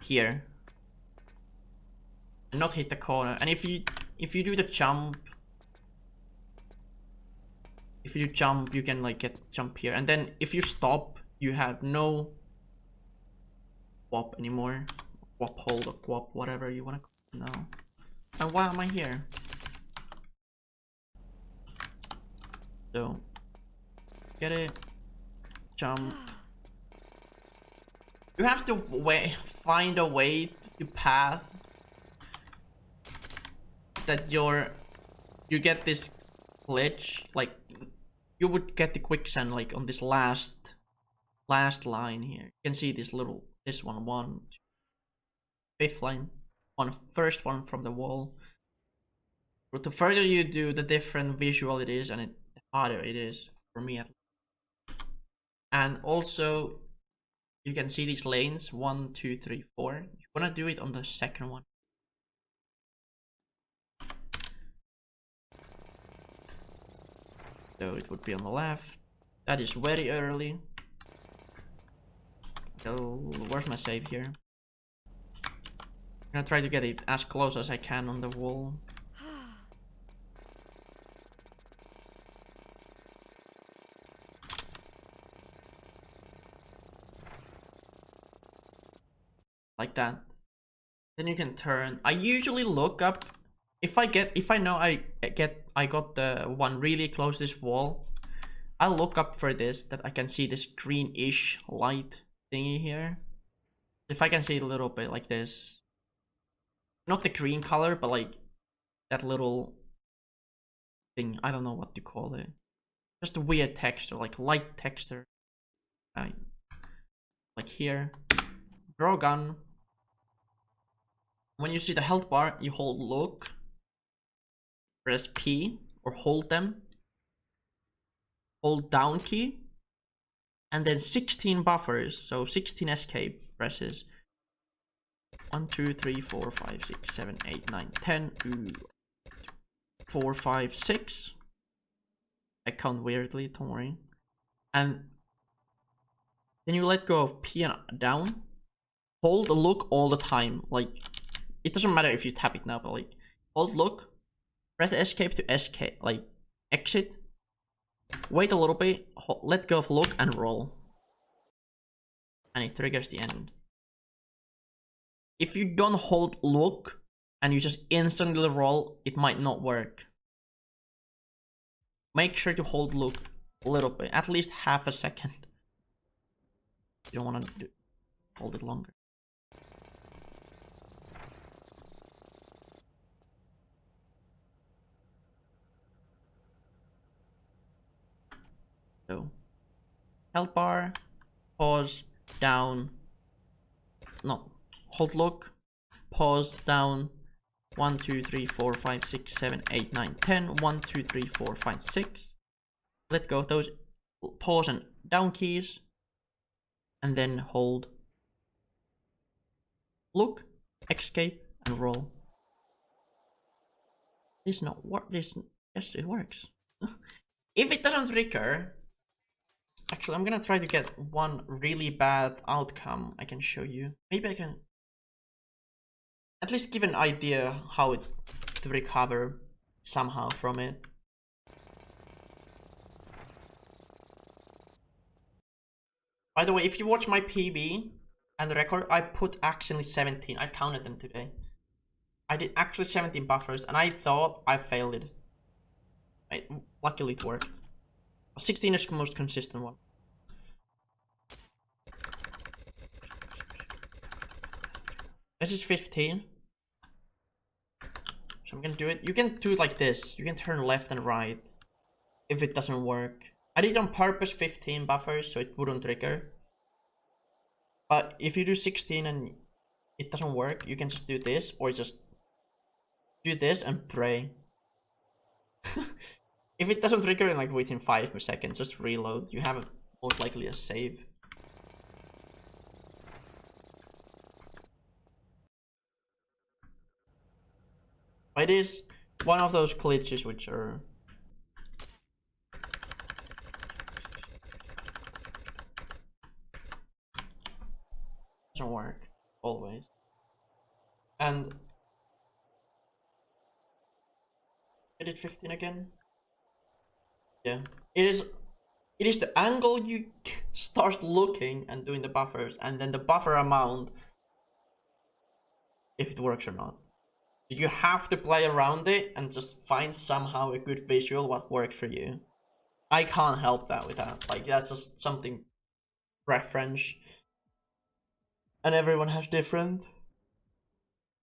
here. And not hit the corner. And if you do the jump, if you jump, you can like get jump here. And then if you stop, you have no swap anymore. Swap hold or swap, whatever you wanna call it now. And why am I here? So get it, jump. You have to find a way to path that you get this glitch, like you would get the quicksand like on this last line here. You can see this one, fifth line, first one from the wall. But the further you do, the different visual it is, and the harder it is for me at least. And also you can see these lanes 1, 2, 3, 4. You wanna do it on the second one. So it would be on the left. That is very early. So where's my save here? I'm gonna try to get it as close as I can on the wall. Like that. Then you can turn. I usually look up if I know I got the one really close to this wall. I'll look up for this, that I can see this greenish light thingy here. If I can see it a little bit like this. Not the green color, but like that little thing. I don't know what to call it. Just a weird texture, like light texture. Like here. Draw gun. When you see the health bar, you hold look. Press P or hold them. Hold down key. And then 16 buffers. So 16 escape presses. 1, 2, 3, 4, 5, 6, 7, 8, 9, 10. 4, 5, 6. I count weirdly, don't worry. And then you let go of P and down. Hold the look all the time. Like, it doesn't matter if you tap it now, but like, hold look. Press escape to escape, like exit. Wait a little bit, let go of look and roll. And it triggers the end. If you don't hold look and you just instantly roll, it might not work. Make sure to hold look a little bit, at least half a second. You don't want to hold it longer. So, health bar, pause, down, no, hold look, pause, down, 1, 2, 3, 4, 5, 6, 7, 8, 9, 10, 1, 2, 3, 4, 5, 6. Let go of those pause and down keys. and then hold. Look, escape, and roll. This not work. This yes, it works. If it doesn't trigger, actually, I'm gonna try to get one really bad outcome. I can show you. Maybe I can at least give an idea how it to recover somehow from it. By the way, if you watch my PB and the record, I put actually 17. I counted them today. I did actually 17 buffers, and I thought I failed it. Luckily it worked. 16 is the most consistent one. This is 15. So I'm gonna do it. You can do it like this. You can turn left and right if it doesn't work. I did on purpose 15 buffers so it wouldn't trigger. But if you do 16 and it doesn't work, you can just do this or just do this and pray. If it doesn't trigger in like within 5 seconds, just reload. You have most likely a save. But it is one of those glitches which are doesn't work always. And I did 15 again. Yeah, it is the angle you start looking and doing the buffers, and then the buffer amount, if it works or not. You have to play around it and just find somehow a good visual what works for you. I can't help that with that. Like, that's just something preference, and everyone has different.